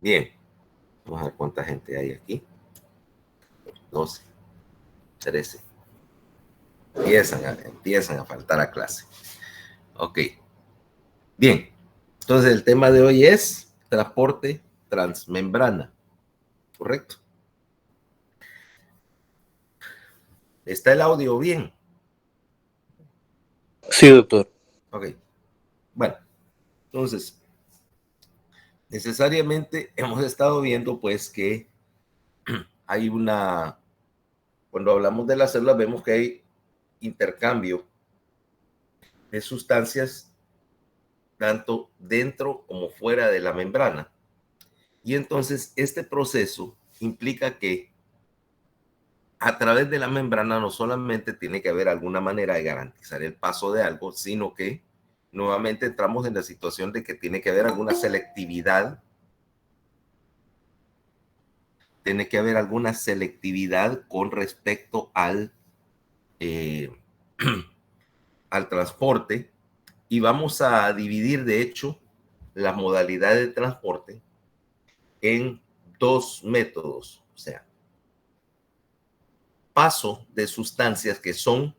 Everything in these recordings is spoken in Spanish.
Bien, vamos a ver cuánta gente hay aquí. 12, 13. Empiezan a faltar a clase. Ok. Bien. Entonces el tema de hoy es transporte transmembrana. ¿Correcto? ¿Está el audio bien? Sí, doctor. Ok. Bueno, entonces, necesariamente hemos estado viendo pues que hay cuando hablamos de las células vemos que hay intercambio de sustancias tanto dentro como fuera de la membrana. Y entonces este proceso implica que a través de la membrana no solamente tiene que haber alguna manera de garantizar el paso de algo, sino que nuevamente entramos en la situación de que tiene que haber alguna selectividad, con respecto eh, al transporte, y vamos a dividir de hecho la modalidad de transporte en dos métodos, o sea, paso de sustancias que son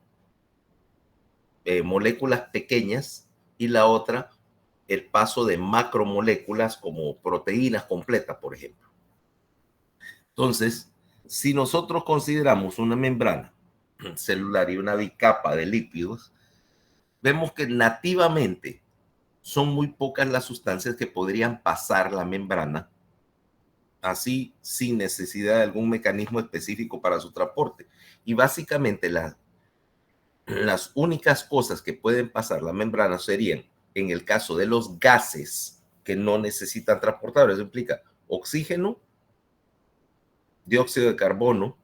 moléculas pequeñas y la otra, el paso de macromoléculas como proteínas completas, por ejemplo. Entonces, si nosotros consideramos una membrana celular y una bicapa de lípidos, vemos que nativamente son muy pocas las sustancias que podrían pasar la membrana así sin necesidad de algún mecanismo específico para su transporte. Y básicamente las únicas cosas que pueden pasar la membrana serían, en el caso de los gases que no necesitan transportadores, eso implica oxígeno, dióxido de carbono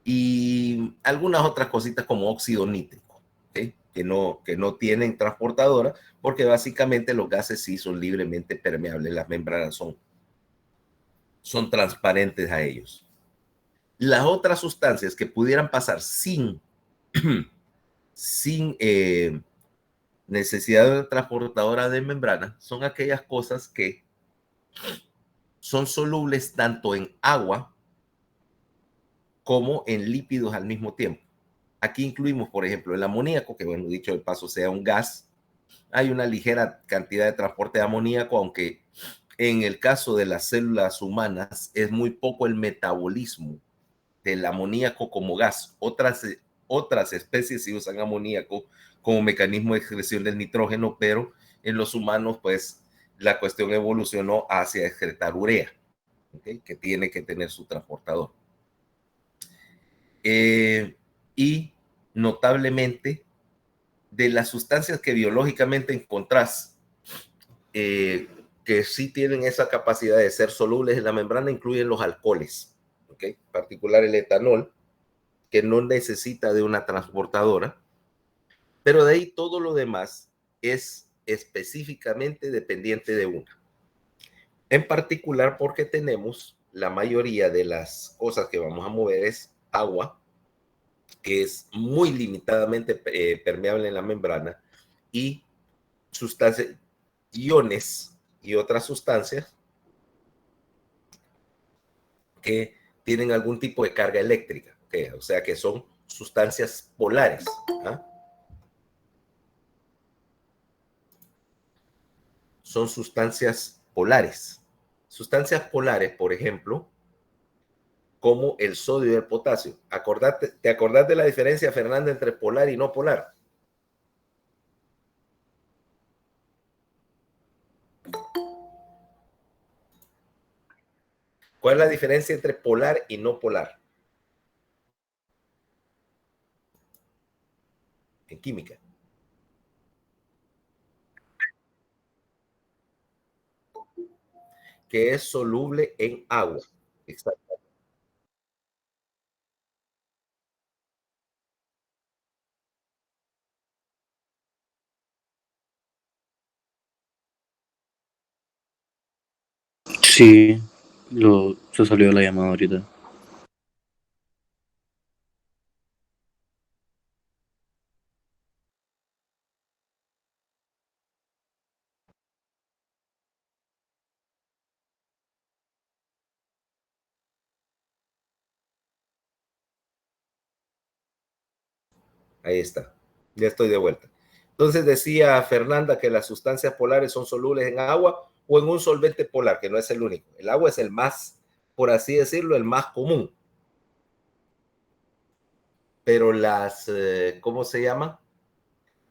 y algunas otras cositas como óxido nítrico, ¿okay? que no tienen transportadora, porque básicamente los gases sí son libremente permeables, las membranas son transparentes a ellos. Las otras sustancias que pudieran pasar sin necesidad de una transportadora de membrana son aquellas cosas que son solubles tanto en agua como en lípidos al mismo tiempo. Aquí incluimos, por ejemplo, el amoníaco, que bueno, dicho de paso sea un gas. Hay una ligera cantidad de transporte de amoníaco, aunque en el caso de las células humanas es muy poco el metabolismo del amoníaco como gas. Otras especies sí usan amoníaco como mecanismo de excreción del nitrógeno, pero en los humanos, pues, la cuestión evolucionó hacia excretar urea, ¿okay? Que tiene que tener su transportador. Y notablemente, de las sustancias que biológicamente encontrás, que sí tienen esa capacidad de ser solubles en la membrana, incluyen los alcoholes, ¿okay? En particular el etanol, que no necesita de una transportadora, pero de ahí todo lo demás es específicamente dependiente de una. En particular porque tenemos la mayoría de las cosas que vamos a mover es agua, que es muy limitadamente permeable en la membrana, y sustancias, iones y otras sustancias que tienen algún tipo de carga eléctrica, ¿okay? O sea que son sustancias polares. ¿Ah? Son sustancias polares. Sustancias polares, por ejemplo, como el sodio y el potasio. ¿Te acordás de la diferencia, Fernanda, entre polar y no polar? ¿Cuál es la diferencia entre polar y no polar en química? Que es soluble en agua. Exacto. Sí, se salió la llamada ahorita. Ahí está. Ya estoy de vuelta. Entonces decía Fernanda que las sustancias polares son solubles en agua o en un solvente polar, que no es el único. El agua es el más, por así decirlo, el más común. Pero las, ¿cómo se llama?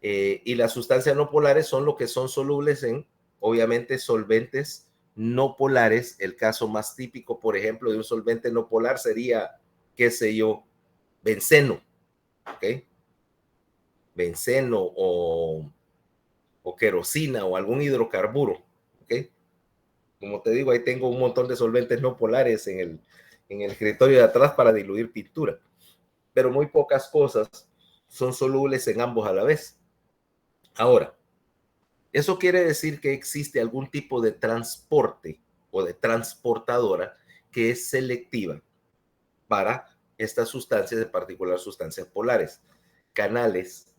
Y las sustancias no polares son lo que son solubles en, obviamente, solventes no polares. El caso más típico, por ejemplo, de un solvente no polar sería, qué sé yo, benceno, ¿ok? Benceno o querosina o algún hidrocarburo, ¿ok? Como te digo, ahí tengo un montón de solventes no polares en el escritorio de atrás para diluir pintura, pero muy pocas cosas son solubles en ambos a la vez. Ahora, eso quiere decir que existe algún tipo de transporte o de transportadora que es selectiva para estas sustancias, en particular sustancias polares, canales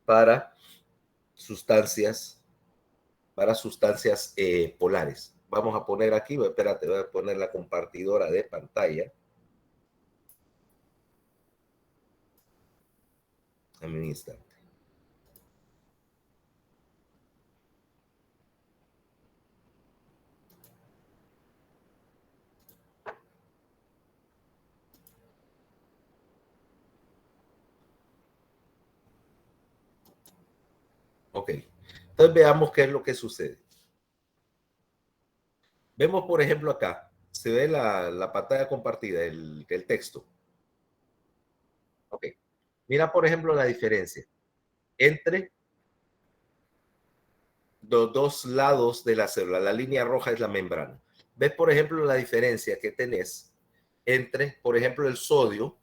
para sustancias, polares. Vamos a poner aquí, espérate, voy a poner la compartidora de pantalla. A un instante. Ok, entonces veamos qué es lo que sucede. Vemos, por ejemplo, acá, se ve la pantalla compartida, el texto. Ok, mira, por ejemplo, la diferencia entre los dos lados de la célula. La línea roja es la membrana. ¿Ves, por ejemplo, la diferencia que tenés entre, por ejemplo, el sodio,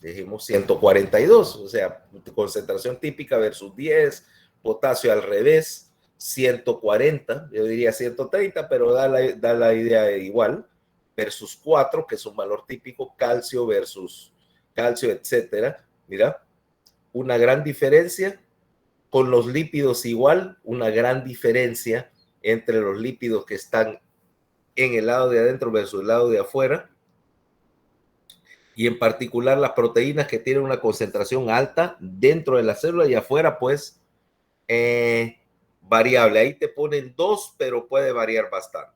dijimos 142, o sea, concentración típica versus 10, potasio al revés, 140, yo diría 130, pero da la idea igual, versus 4, que es un valor típico, calcio versus calcio, etcétera. Mira, una gran diferencia. Con los lípidos igual, una gran diferencia entre los lípidos que están en el lado de adentro versus el lado de afuera, y en particular las proteínas que tienen una concentración alta dentro de la célula y afuera, pues variable. Ahí te ponen 2, pero puede variar bastante.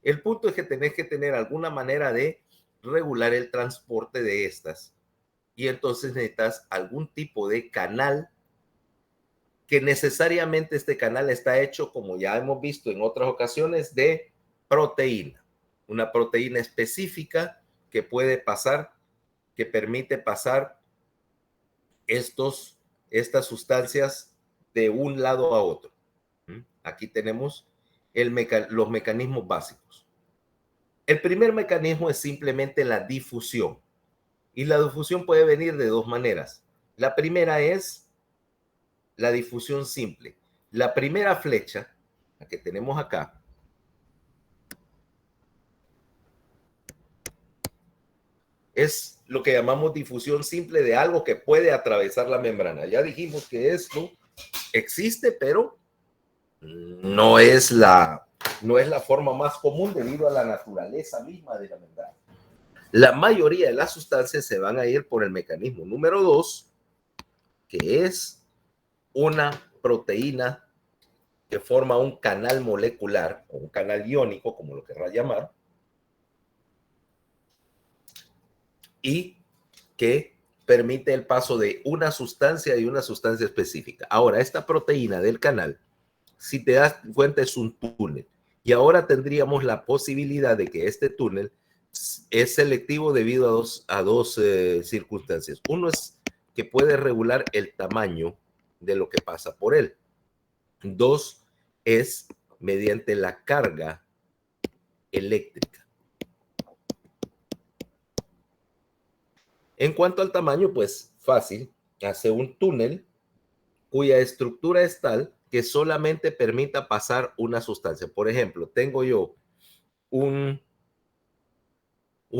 El punto es que tenés que tener alguna manera de regular el transporte de estas, y entonces necesitas algún tipo de canal, que necesariamente este canal está hecho, como ya hemos visto en otras ocasiones, de proteína. Una proteína específica que puede pasar, que permite pasar estas sustancias de un lado a otro. Aquí tenemos los mecanismos básicos. El primer mecanismo es simplemente la difusión. Y la difusión puede venir de dos maneras. La primera es la difusión simple. La primera flecha, la que tenemos acá, es lo que llamamos difusión simple de algo que puede atravesar la membrana. Ya dijimos que esto existe, pero no es la forma más común debido a la naturaleza misma de la membrana. La mayoría de las sustancias se van a ir por el mecanismo número 2, que es una proteína que forma un canal molecular o un canal iónico, como lo querrá llamar, y que permite el paso de una sustancia y una sustancia específica. Ahora, esta proteína del canal, si te das cuenta, es un túnel. Y ahora tendríamos la posibilidad de que este túnel es selectivo debido a dos circunstancias. Uno es que puede regular el tamaño de lo que pasa por él. Dos, es mediante la carga eléctrica. En cuanto al tamaño, pues fácil, hace un túnel cuya estructura es tal que solamente permita pasar una sustancia. Por ejemplo, tengo yo un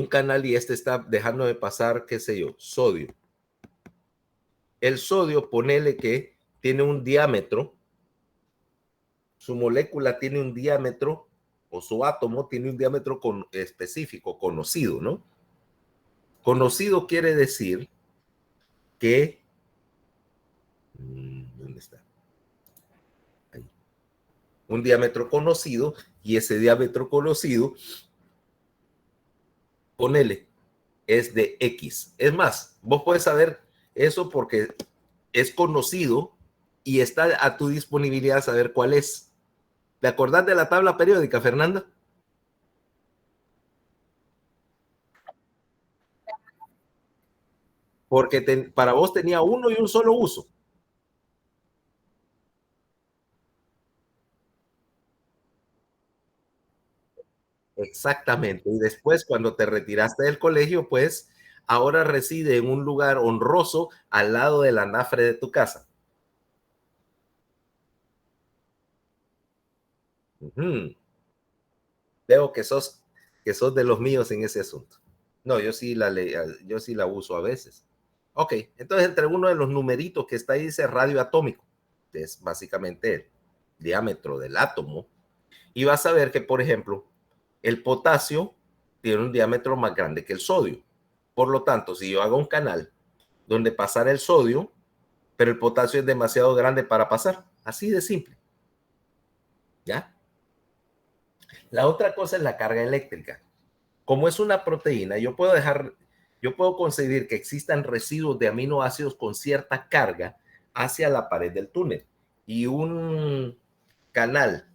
canal y este está dejando de pasar, qué sé yo, sodio. El sodio, ponele que tiene un diámetro, su molécula tiene un diámetro, o su átomo tiene un diámetro específico, conocido, ¿no? Conocido quiere decir que ¿Dónde está? Ahí. Un diámetro conocido, y ese diámetro conocido, ponele, es de X. Es más, vos puedes saber eso porque es conocido y está a tu disponibilidad saber cuál es. ¿Te acordás de la tabla periódica, Fernanda? Porque para vos tenía uno y un solo uso. Exactamente. Y después, cuando te retiraste del colegio, pues ahora reside en un lugar honroso al lado del anafre de tu casa. Veo que sos de los míos en ese asunto. No, yo sí la uso a veces. Ok, entonces entre uno de los numeritos que está ahí dice radio atómico, que es básicamente el diámetro del átomo, y vas a ver que, por ejemplo, el potasio tiene un diámetro más grande que el sodio. Por lo tanto, si yo hago un canal donde pasara el sodio, pero el potasio es demasiado grande para pasar, así de simple, ¿ya? La otra cosa es la carga eléctrica. Como es una proteína, yo puedo concebir que existan residuos de aminoácidos con cierta carga hacia la pared del túnel. Y un canal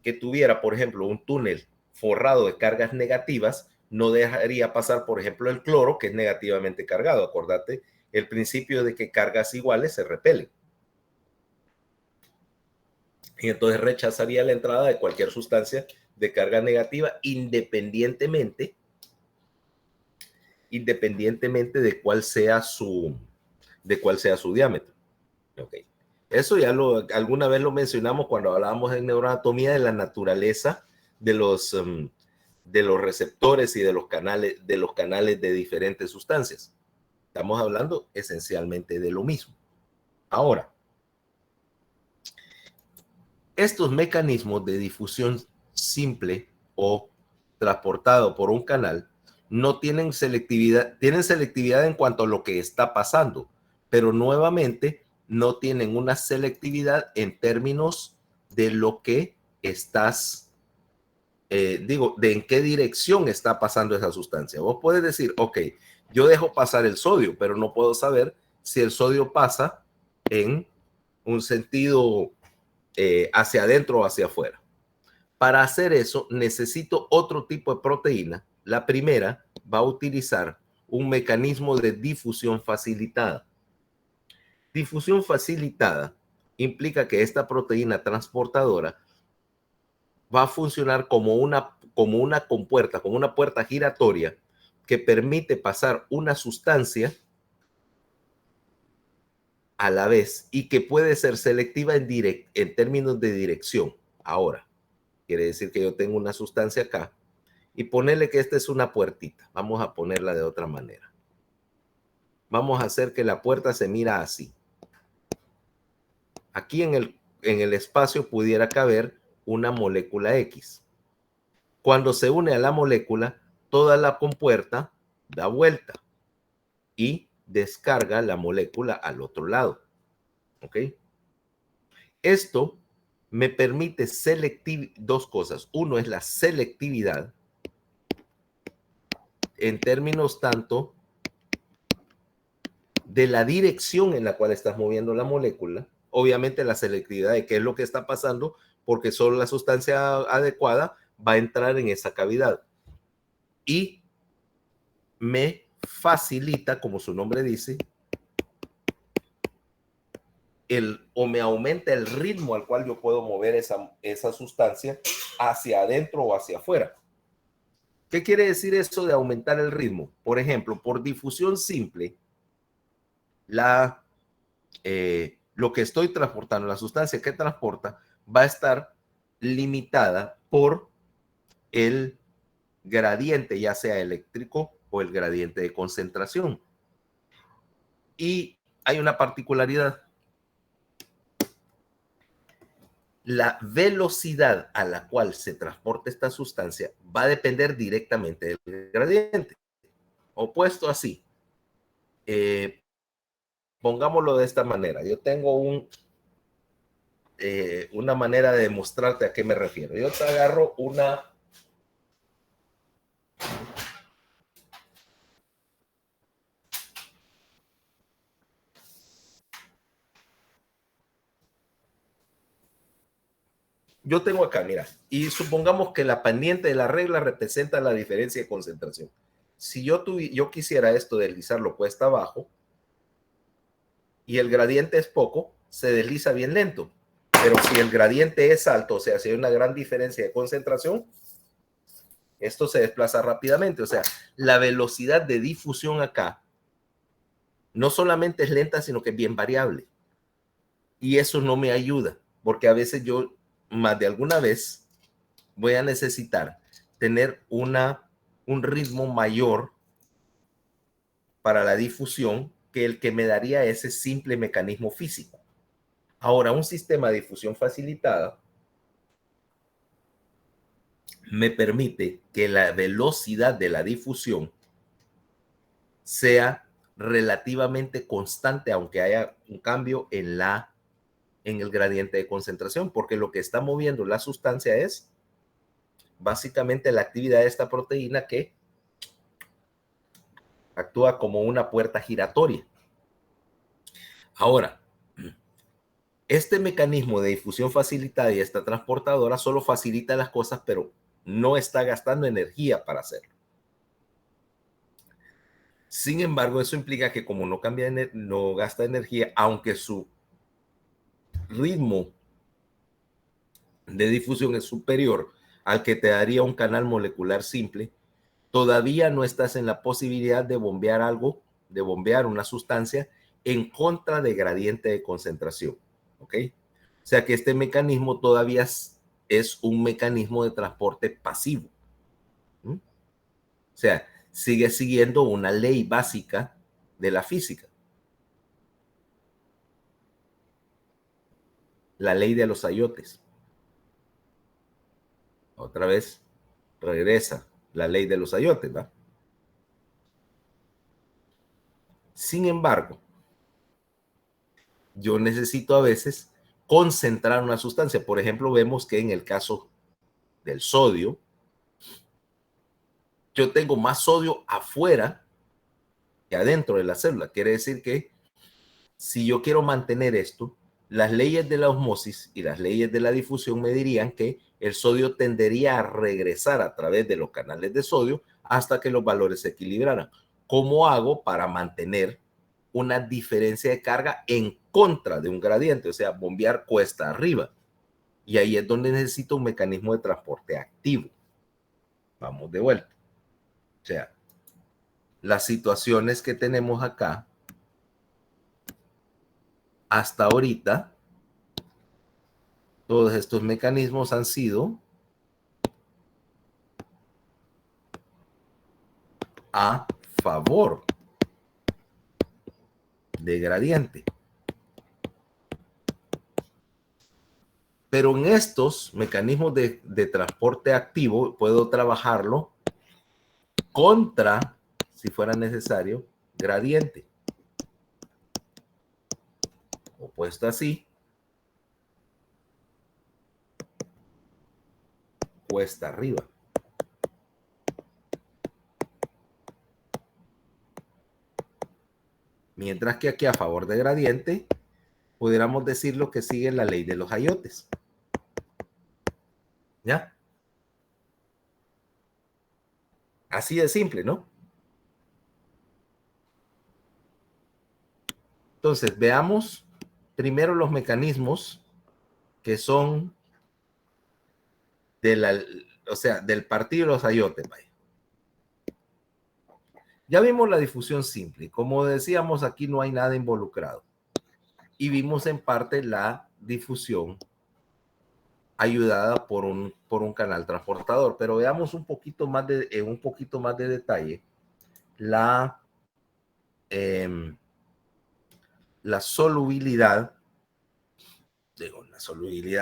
que tuviera, por ejemplo, un túnel forrado de cargas negativas, no dejaría pasar, por ejemplo, el cloro, que es negativamente cargado. Acordate el principio de que cargas iguales se repelen. Y entonces rechazaría la entrada de cualquier sustancia de carga negativa independientemente de cuál sea su diámetro. Okay. Eso alguna vez lo mencionamos cuando hablábamos en neuroanatomía de la naturaleza de de los receptores y de los canales de diferentes sustancias. Estamos hablando esencialmente de lo mismo. Ahora, estos mecanismos de difusión simple o transportado por un canal no tienen selectividad en cuanto a lo que está pasando, pero nuevamente no tienen una selectividad en términos de lo que estás, de en qué dirección está pasando esa sustancia. Vos puedes decir, ok, yo dejo pasar el sodio, pero no puedo saber si el sodio pasa en un sentido hacia adentro o hacia afuera. Para hacer eso necesito otro tipo de proteína. La primera va a utilizar un mecanismo de difusión facilitada. Difusión facilitada implica que esta proteína transportadora va a funcionar como una compuerta, como una puerta giratoria que permite pasar una sustancia a la vez y que puede ser selectiva en términos de dirección. Ahora, quiere decir que yo tengo una sustancia acá y ponerle que esta es una puertita. Vamos a ponerla de otra manera. Vamos a hacer que la puerta se mira así. Aquí en el espacio pudiera caber una molécula X. Cuando se une a la molécula, toda la compuerta da vuelta y descarga la molécula al otro lado. ¿Ok? Esto me permite dos cosas. Uno es la selectividad en términos tanto de la dirección en la cual estás moviendo la molécula, obviamente la selectividad de qué es lo que está pasando, porque solo la sustancia adecuada va a entrar en esa cavidad. Y me facilita, como su nombre dice, o me aumenta el ritmo al cual yo puedo mover esa sustancia hacia adentro o hacia afuera. ¿Qué quiere decir eso de aumentar el ritmo? Por ejemplo, por difusión simple, lo que estoy transportando, la sustancia que transporta, va a estar limitada por el gradiente, ya sea eléctrico o el gradiente de concentración. Y hay una particularidad. La velocidad a la cual se transporta esta sustancia va a depender directamente del gradiente. Opuesto así, pongámoslo de esta manera. Yo tengo una manera de demostrarte a qué me refiero. Yo te agarro una... Yo tengo acá, mira, y supongamos que la pendiente de la regla representa la diferencia de concentración. Si yo quisiera esto deslizarlo cuesta abajo y el gradiente es poco, se desliza bien lento. Pero si el gradiente es alto, o sea, si hay una gran diferencia de concentración, esto se desplaza rápidamente. O sea, la velocidad de difusión acá no solamente es lenta, sino que es bien variable. Y eso no me ayuda, porque a veces yo, más de alguna vez, voy a necesitar tener un ritmo mayor para la difusión que el que me daría ese simple mecanismo físico. Ahora, un sistema de difusión facilitada me permite que la velocidad de la difusión sea relativamente constante, aunque haya un cambio en el gradiente de concentración, porque lo que está moviendo la sustancia es básicamente la actividad de esta proteína que actúa como una puerta giratoria. Ahora, este mecanismo de difusión facilitada y esta transportadora solo facilita las cosas, pero no está gastando energía para hacerlo. Sin embargo, eso implica que como no gasta energía, aunque su ritmo de difusión es superior al que te daría un canal molecular simple, todavía no estás en la posibilidad de bombear una sustancia en contra de gradiente de concentración. ¿Ok? O sea que este mecanismo todavía es un mecanismo de transporte pasivo. ¿Mm? O sea, sigue siguiendo una ley básica de la física. La ley de los ayotes. Otra vez regresa la ley de los ayotes, ¿va? Sin embargo, yo necesito a veces concentrar una sustancia. Por ejemplo, vemos que en el caso del sodio, yo tengo más sodio afuera que adentro de la célula. Quiere decir que si yo quiero mantener esto, las leyes de la osmosis y las leyes de la difusión me dirían que el sodio tendería a regresar a través de los canales de sodio hasta que los valores se equilibraran. ¿Cómo hago para mantener una diferencia de carga en contra de un gradiente? O sea, bombear cuesta arriba. Y ahí es donde necesito un mecanismo de transporte activo. Vamos de vuelta. O sea, las situaciones que tenemos acá hasta ahorita, todos estos mecanismos han sido a favor de gradiente. Pero en estos mecanismos de transporte activo puedo trabajarlo contra, si fuera necesario, gradiente. O puesto así, cuesta arriba. Mientras que aquí a favor de gradiente, pudiéramos decir lo que sigue la ley de los ayotes. ¿Ya? Así de simple, ¿no? Entonces, veamos primero los mecanismos que son del partido de los ayotes. Vaya. Ya vimos la difusión simple. Como decíamos, aquí no hay nada involucrado. Y vimos en parte la difusión ayudada por un canal transportador. Pero veamos un poquito más de detalle la solubilidad,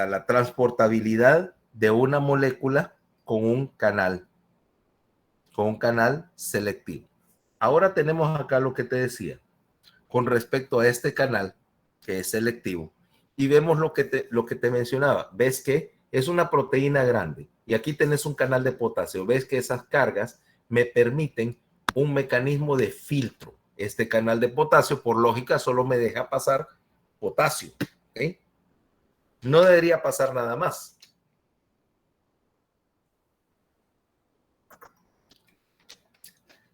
la transportabilidad de una molécula con un canal selectivo. Ahora tenemos acá lo que te decía. con respecto a este canal, que es selectivo, y vemos lo que te mencionaba. Ves que es una proteína grande y aquí tenés un canal de potasio. Ves que esas cargas me permiten un mecanismo de filtro. Este canal de potasio, por lógica, solo me deja pasar potasio. ¿Okay? No debería pasar nada más.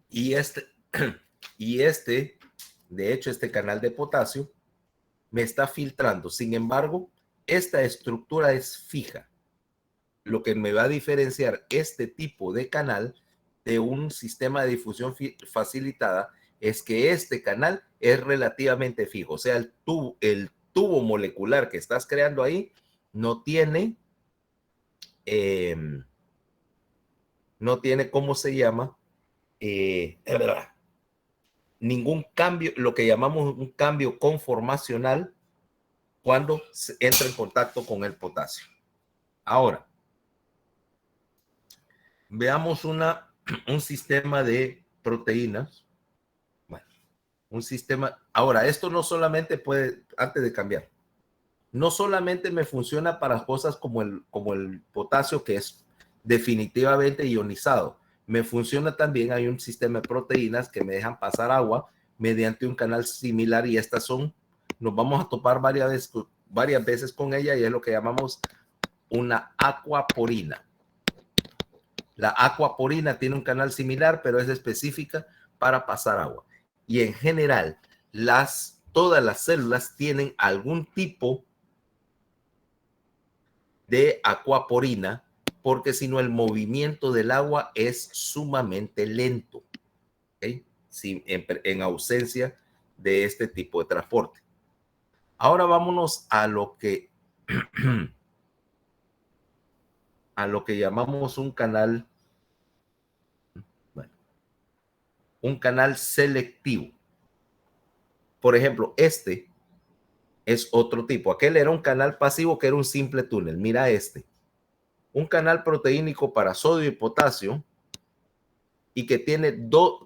Y de hecho, este canal de potasio me está filtrando. Sin embargo, esta estructura es fija, lo que me va a diferenciar este tipo de canal de un sistema de difusión facilitada es que este canal es relativamente fijo. O sea, el tubo molecular que estás creando ahí no tiene, ¿cómo se llama? Ningún cambio, lo que llamamos un cambio conformacional cuando entra en contacto con el potasio. Ahora, veamos un sistema de proteínas. Bueno, un sistema. Ahora, esto no solamente puede, antes de cambiar, no solamente me funciona para cosas como el potasio, que es definitivamente ionizado. Me funciona también, hay un sistema de proteínas que me dejan pasar agua mediante un canal similar y nos vamos a topar varias veces con ella y es lo que llamamos una aquaporina. La aquaporina tiene un canal similar, pero es específica para pasar agua. Y en general, todas las células tienen algún tipo de aquaporina, porque si no el movimiento del agua es sumamente lento, ¿okay? En ausencia de este tipo de transporte. Ahora vámonos a lo que llamamos un canal selectivo. Por ejemplo, este es otro tipo. Aquel era un canal pasivo que era un simple túnel. Mira este. Un canal proteínico para sodio y potasio y que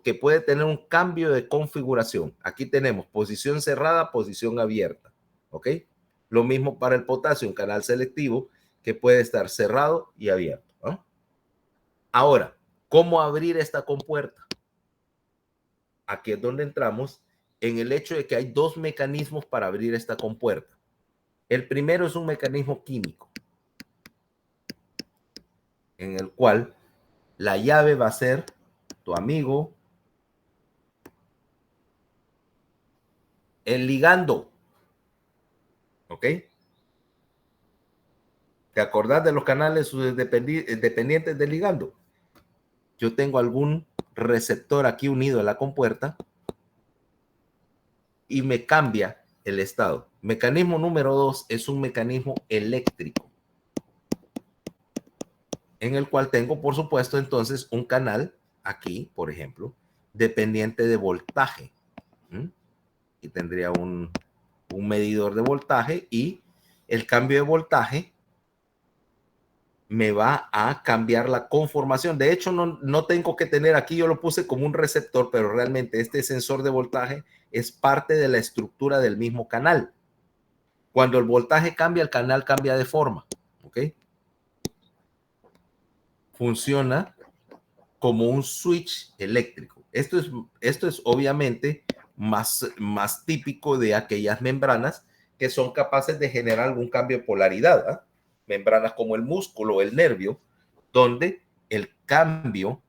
que puede tener un cambio de configuración. Aquí tenemos posición cerrada, posición abierta. ¿Ok? Lo mismo para el potasio, un canal selectivo que puede estar cerrado y abierto. ¿No? Ahora, ¿cómo abrir esta compuerta? Aquí es donde entramos en el hecho de que hay dos mecanismos para abrir esta compuerta. El primero es un mecanismo químico, en el cual la llave va a ser tu amigo, el ligando. ¿Ok? ¿Te acordás de los canales dependientes del ligando? Yo tengo algún receptor aquí unido a la compuerta y me cambia el estado. Mecanismo número 2 es un mecanismo eléctrico, en el cual tengo, por supuesto, entonces un canal aquí, por ejemplo, dependiente de voltaje. Y tendría un medidor de voltaje y el cambio de voltaje me va a cambiar la conformación. De hecho, no tengo que tener aquí, yo lo puse como un receptor, pero realmente este sensor de voltaje es parte de la estructura del mismo canal. Cuando el voltaje cambia, el canal cambia de forma. ¿Ok? Funciona como un switch eléctrico. Esto es obviamente más típico de aquellas membranas que son capaces de generar algún cambio de polaridad. ¿Eh? Membranas como el músculo o el nervio, donde el cambio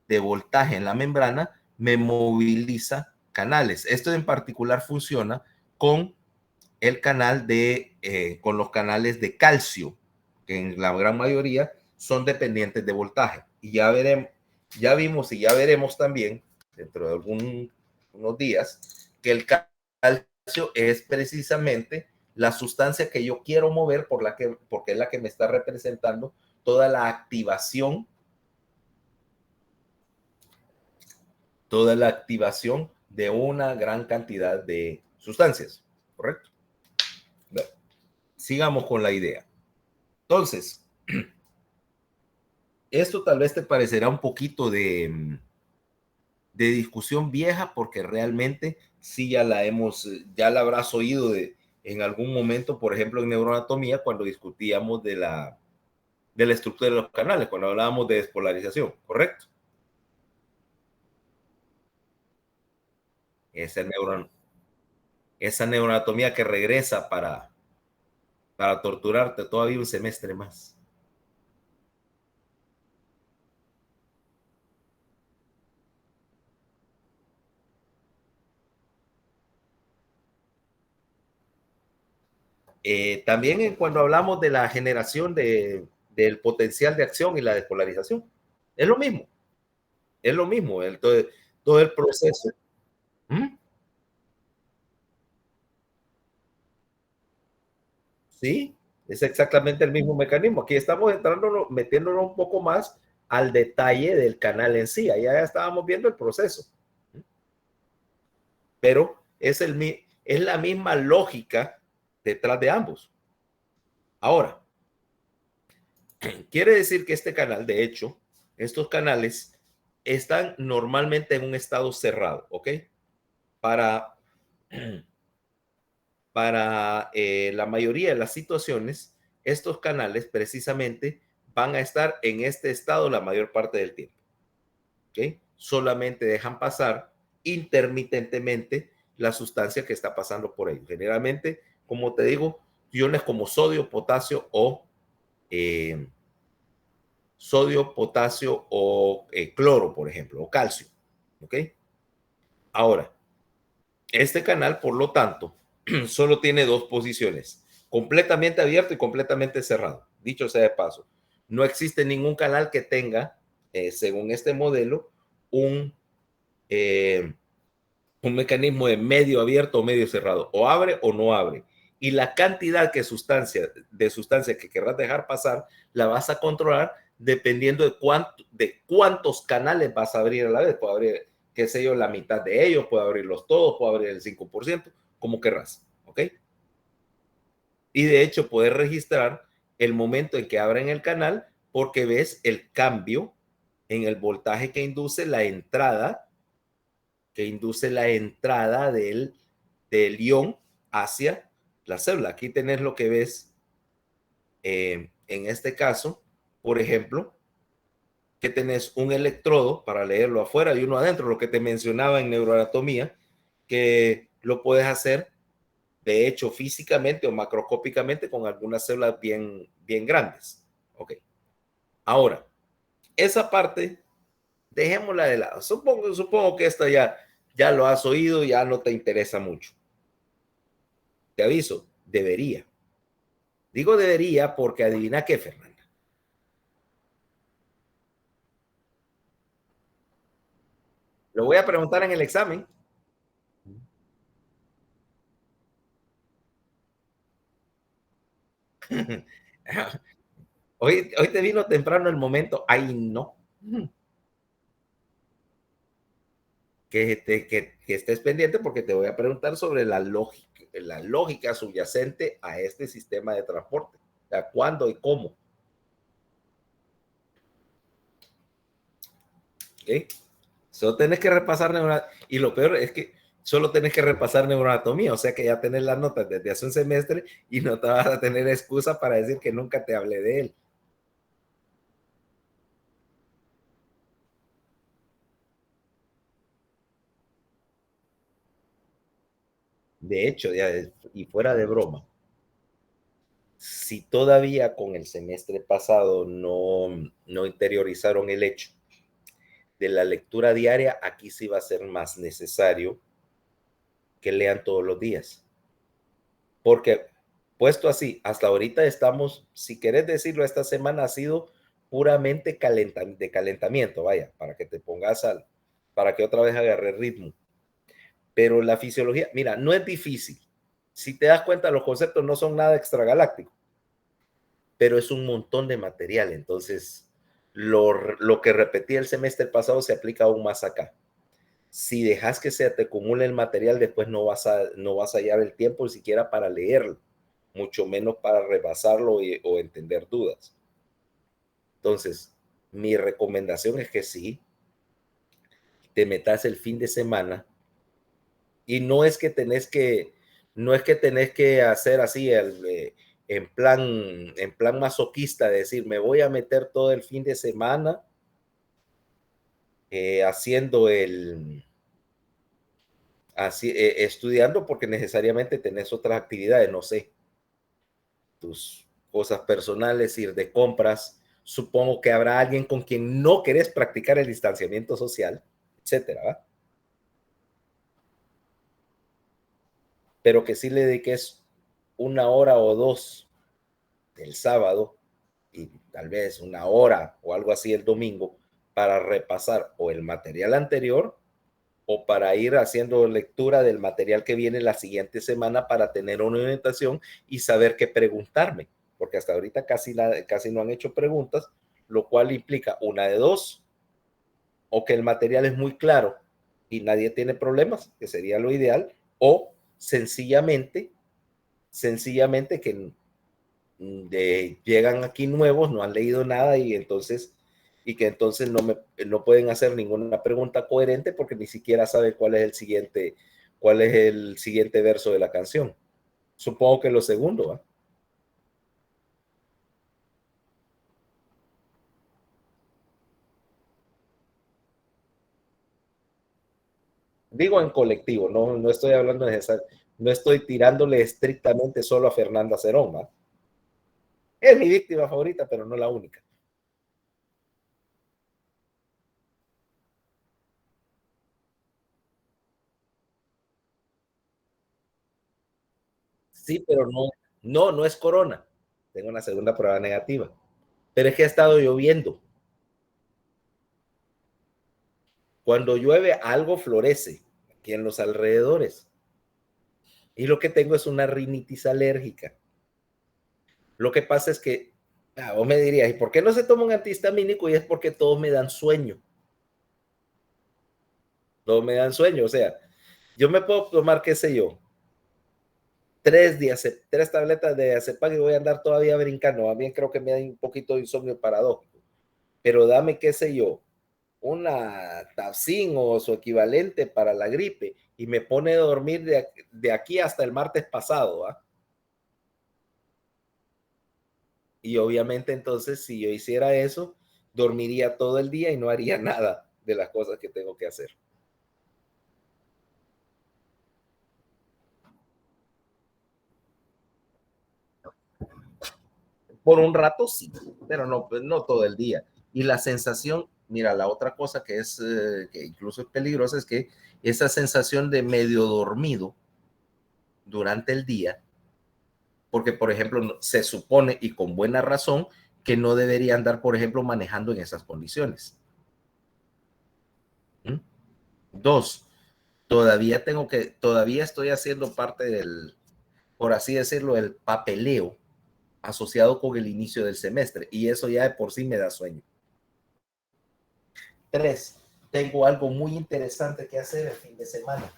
de voltaje en la membrana me moviliza canales. Esto en particular funciona con con los canales de calcio, que en la gran mayoría son dependientes de voltaje. Y ya vimos y ya veremos también dentro de unos días que el calcio es precisamente la sustancia que yo quiero mover porque es la que me está representando toda la activación de una gran cantidad de sustancias, ¿correcto? Bueno, sigamos con la idea. Entonces, esto tal vez te parecerá un poquito de de discusión vieja, porque realmente sí ya ya la habrás oído en algún momento, por ejemplo, en neuroanatomía, cuando discutíamos de la estructura de los canales, cuando hablábamos de despolarización, ¿correcto? Esa, esa neuroanatomía que regresa para torturarte todavía un semestre más. También cuando hablamos de la generación del potencial de acción y la despolarización, es lo mismo, es lo mismo, todo el proceso. ¿Mm? Sí, es exactamente el mismo mecanismo. Aquí estamos entrando, metiéndonos un poco más al detalle del canal en sí. Allá ya estábamos viendo el proceso. Pero es la misma lógica detrás de ambos. Ahora, quiere decir que este canal, de hecho, estos canales están normalmente en un estado cerrado, ¿ok? Para, para la mayoría de las situaciones, estos canales precisamente van a estar en este estado la mayor parte del tiempo, ¿ok? Solamente dejan pasar intermitentemente la sustancia que está pasando por ellos. Generalmente, como te digo, iones como eh, sodio, potasio o cloro, por ejemplo, o calcio, ¿ok? Ahora, este canal, por lo tanto, solo tiene dos posiciones, completamente abierto y completamente cerrado. Dicho sea de paso, no existe ningún canal que tenga, según este modelo, un, eh, un mecanismo de medio abierto o medio cerrado, o abre o no abre. Y la cantidad de sustancia que querrás dejar pasar, la vas a controlar dependiendo de cuántos canales vas a abrir a la vez. Puede abrir, qué sé yo, la mitad de ellos, puede abrirlos todos, puede abrir el 5%, como querrás. ¿Ok? Y de hecho, puedes registrar el momento en que abren el canal porque ves el cambio en el voltaje que induce la entrada del ion hacia la célula. Aquí tenés lo que ves en este caso, por ejemplo, que tenés un electrodo para leerlo afuera y uno adentro, lo que te mencionaba en neuroanatomía, que lo puedes hacer, de hecho, físicamente o macroscópicamente con algunas células bien grandes. Ok. Ahora, esa parte, dejémosla de lado. Supongo que esta ya lo has oído, ya no te interesa mucho. Te aviso, debería. Digo debería porque adivina qué, Fernanda. Lo voy a preguntar en el examen. Hoy te vino temprano el momento. Ay, no. Que estés pendiente porque te voy a preguntar sobre la lógica subyacente a este sistema de transporte. O sea, cuándo y cómo. ¿Okay? Solo tenés que repasar neuroanatomía. Y lo peor es que solo tenés que repasar neuroanatomía. O sea que ya tenés las notas desde hace un semestre y no te vas a tener excusa para decir que nunca te hablé de él. De hecho, ya, y fuera de broma, si todavía con el semestre pasado no interiorizaron el hecho de la lectura diaria, aquí sí va a ser más necesario que lean todos los días. Porque puesto así, hasta ahorita estamos, si querés decirlo, esta semana ha sido puramente de calentamiento, vaya, para que te pongas para que otra vez agarre ritmo. Pero la fisiología, mira, no es difícil. Si te das cuenta, los conceptos no son nada extragalácticos, pero es un montón de material. Entonces, lo que repetí el semestre pasado se aplica aún más acá. Si dejas que se te acumule el material, después no vas a hallar el tiempo ni siquiera para leerlo, mucho menos para rebasarlo o entender dudas. Entonces, mi recomendación es que sí, te metas el fin de semana y no es que tenés que hacer así en plan masoquista, decir, me voy a meter todo el fin de semana haciendo estudiando porque necesariamente tenés otras actividades, no sé, tus cosas personales, ir de compras. Supongo que habrá alguien con quien no querés practicar el distanciamiento social, etcétera, ¿va? Pero que sí le dediques 1 hora o 2 el sábado y tal vez 1 hora o algo así el domingo para repasar o el material anterior o para ir haciendo lectura del material que viene la siguiente semana para tener una orientación y saber qué preguntarme, porque hasta ahorita casi no han hecho preguntas, lo cual implica una de dos, o que el material es muy claro y nadie tiene problemas, que sería lo ideal, o sencillamente que llegan aquí nuevos, no han leído nada y que entonces no pueden hacer ninguna pregunta coherente porque ni siquiera saben cuál es el siguiente verso de la canción. Supongo que lo segundo, ¿eh? Digo en colectivo, no estoy hablando no estoy tirándole estrictamente solo a Fernanda Cerón, ¿eh? Es mi víctima favorita, pero no la única. Sí, pero no es corona. Tengo una segunda prueba negativa. Pero es que ha estado lloviendo. Cuando llueve, algo florece aquí en los alrededores. Y lo que tengo es una rinitis alérgica. Lo que pasa es que, vos me dirías, ¿y por qué no se toma un antihistamínico? Y es porque todos me dan sueño. Todos me dan sueño. O sea, yo me puedo tomar, qué sé yo, 3 tabletas de Azepam y voy a andar todavía brincando. A mí creo que me da un poquito de insomnio paradójico. Pero dame, qué sé yo, una Tafsin o su equivalente para la gripe y me pone a dormir de aquí hasta el martes pasado, ¿ah? Y obviamente entonces si yo hiciera eso, dormiría todo el día y no haría nada de las cosas que tengo que hacer. Por un rato sí, pero no todo el día. Y la sensación, mira, la otra cosa que incluso es peligrosa es que esa sensación de medio dormido durante el día, porque por ejemplo se supone y con buena razón que no debería andar, por ejemplo, manejando en esas condiciones. ¿Mm? Dos, todavía estoy haciendo parte por así decirlo, el papeleo asociado con el inicio del semestre y eso ya de por sí me da sueño. Tres, tengo algo muy interesante que hacer el fin de semana.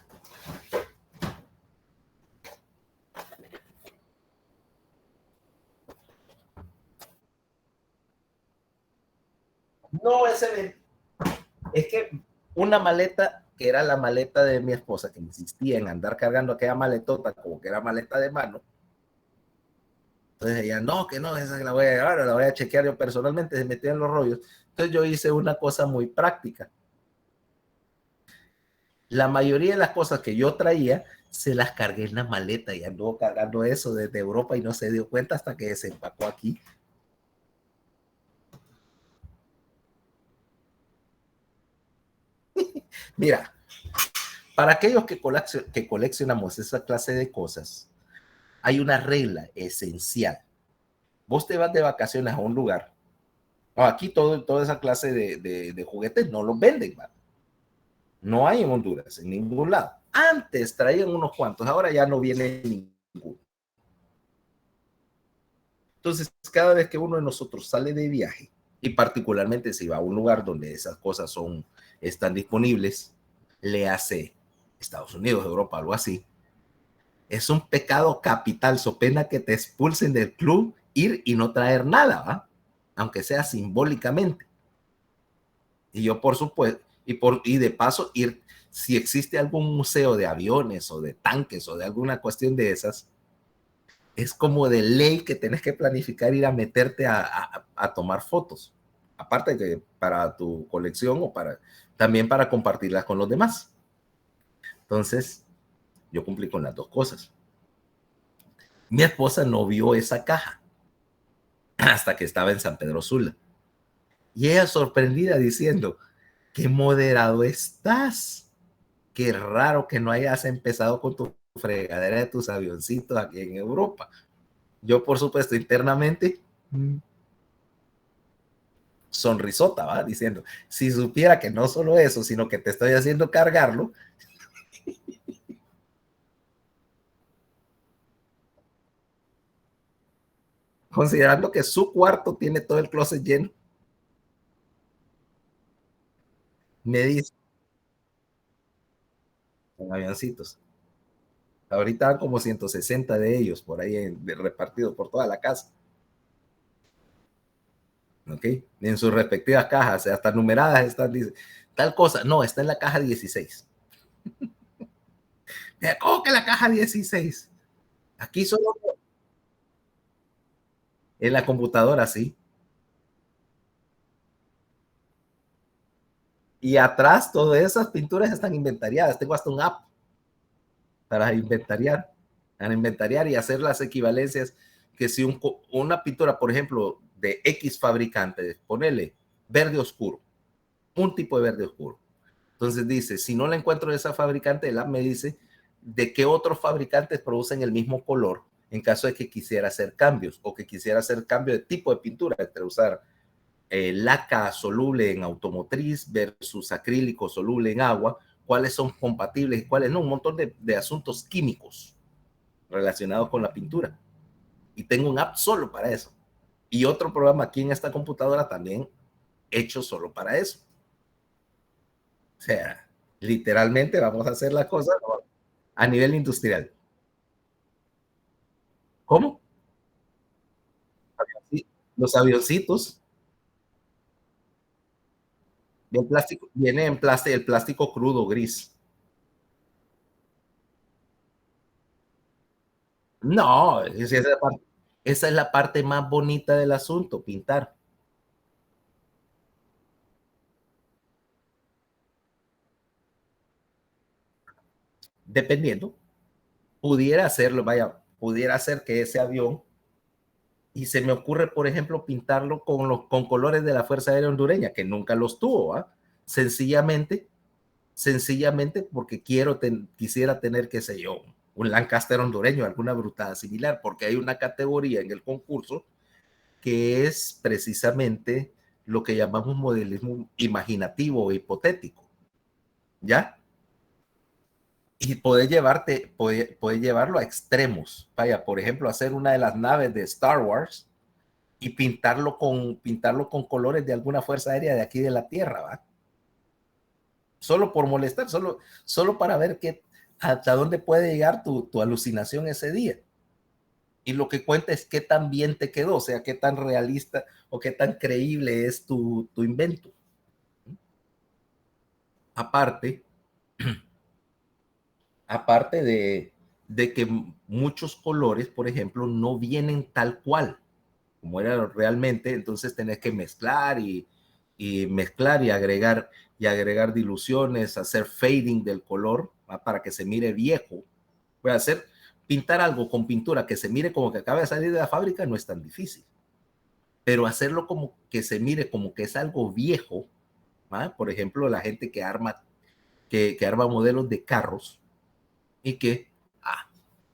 No es que una maleta que era la maleta de mi esposa, que insistía en andar cargando aquella maletota como que era maleta de mano. Entonces ella, no, que no, esa que la voy a llevar, la voy a chequear yo personalmente, se metía en los rollos. Entonces yo hice una cosa muy práctica. La mayoría de las cosas que yo traía se las cargué en la maleta y anduvo cargando eso desde Europa y no se dio cuenta hasta que se empacó aquí. Mira, para aquellos que coleccionamos esa clase de cosas, hay una regla esencial. Vos te vas de vacaciones a un lugar. No, aquí toda esa clase de juguetes no los venden, man. No hay en Honduras, en ningún lado. Antes traían unos cuantos, ahora ya no viene ninguno. Entonces, cada vez que uno de nosotros sale de viaje, y particularmente si va a un lugar donde esas cosas están disponibles, le hace Estados Unidos, Europa, algo así, es un pecado capital, so pena que te expulsen del club, ir y no traer nada, ¿va? Aunque sea simbólicamente. Y yo, por supuesto, Y de paso ir, si existe algún museo de aviones o de tanques o de alguna cuestión de esas, es como de ley que tenés que planificar ir a meterte a tomar fotos. Aparte que para tu colección o también para compartirlas con los demás. Entonces, yo cumplí con las dos cosas. Mi esposa no vio esa caja hasta que estaba en San Pedro Sula. Y ella sorprendida diciendo, qué moderado estás. Qué raro que no hayas empezado con tu fregadera de tus avioncitos aquí en Europa. Yo, por supuesto, internamente, sonrisota, ¿va? Diciendo, si supiera que no solo eso, sino que te estoy haciendo cargarlo. Considerando que su cuarto tiene todo el closet lleno, me dice, en avioncitos. Ahorita van como 160 de ellos por ahí repartidos por toda la casa. ¿Ok? En sus respectivas cajas, hasta numeradas están, dice, tal cosa. No, está en la caja 16. ¿Cómo que la caja 16? Aquí solo en la computadora, sí. Y atrás, todas esas pinturas están inventariadas. Tengo hasta un app para inventariar y hacer las equivalencias. Que si una pintura, por ejemplo, de X fabricante, ponele verde oscuro, un tipo de verde oscuro. Entonces dice, si no la encuentro de esa fabricante, el app me dice de qué otros fabricantes producen el mismo color en caso de que quisiera hacer cambios o que quisiera hacer cambio de tipo de pintura, entre usar laca soluble en automotriz versus acrílico soluble en agua, cuáles son compatibles y cuáles no, un montón de asuntos químicos relacionados con la pintura. Y tengo un app solo para eso. Y otro programa aquí en esta computadora también hecho solo para eso. O sea, literalmente vamos a hacer las cosas a nivel industrial. ¿Cómo? Los avioncitos, el plástico, viene en plástico, el plástico crudo gris. No, esa es la parte más bonita del asunto, pintar. Dependiendo, pudiera hacerlo, vaya, pudiera hacer que ese avión, y se me ocurre, por ejemplo, pintarlo con colores de la Fuerza Aérea Hondureña, que nunca los tuvo, ¿eh? Sencillamente, sencillamente porque quisiera tener, qué sé yo, un Lancaster hondureño, alguna brutada similar, porque hay una categoría en el concurso que es precisamente lo que llamamos modelismo imaginativo o hipotético, ¿ya? Y puede llevarlo a extremos. Vaya, por ejemplo, hacer una de las naves de Star Wars y pintarlo con colores de alguna fuerza aérea de aquí de la Tierra, ¿va? Solo por molestar, solo para ver hasta dónde puede llegar tu alucinación ese día. Y lo que cuenta es qué tan bien te quedó, o sea, qué tan realista o qué tan creíble es tu invento. Aparte, aparte de que muchos colores, por ejemplo, no vienen tal cual como era realmente, entonces tenés que mezclar y mezclar y agregar diluciones, hacer fading del color, ¿va? Para que se mire viejo. Voy a hacer pintar algo con pintura que se mire como que acaba de salir de la fábrica no es tan difícil, pero hacerlo como que se mire como que es algo viejo, ¿va? Por ejemplo, la gente que arma modelos de carros y que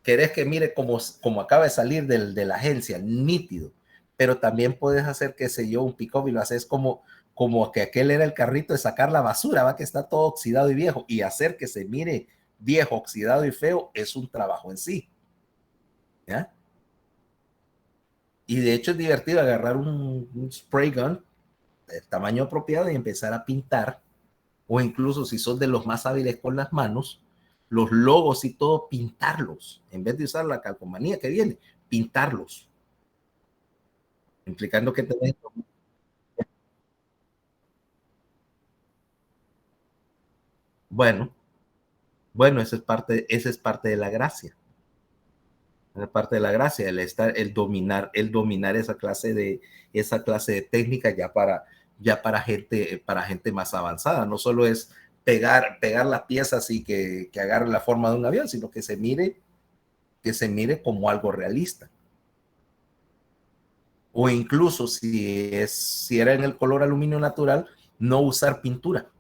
querés que mire como acaba de salir de la agencia, nítido, pero también puedes hacer, qué sé yo, un pick-up y lo haces como que aquel era el carrito de sacar la basura, va, que está todo oxidado y viejo, y hacer que se mire viejo, oxidado y feo es un trabajo en sí, ¿ya? Y de hecho es divertido agarrar un spray gun de tamaño apropiado y empezar a pintar, o incluso si sos de los más hábiles con las manos, los logos y todo, pintarlos, en vez de usar la calcomanía que viene, pintarlos, implicando que tenés bueno, esa es parte de la gracia. Es parte de la gracia, el dominar esa clase de técnica ya para gente más avanzada. No solo es pegar las piezas y que agarre la forma de un avión, sino que se mire como algo realista. O incluso si era en el color aluminio natural, no usar pintura,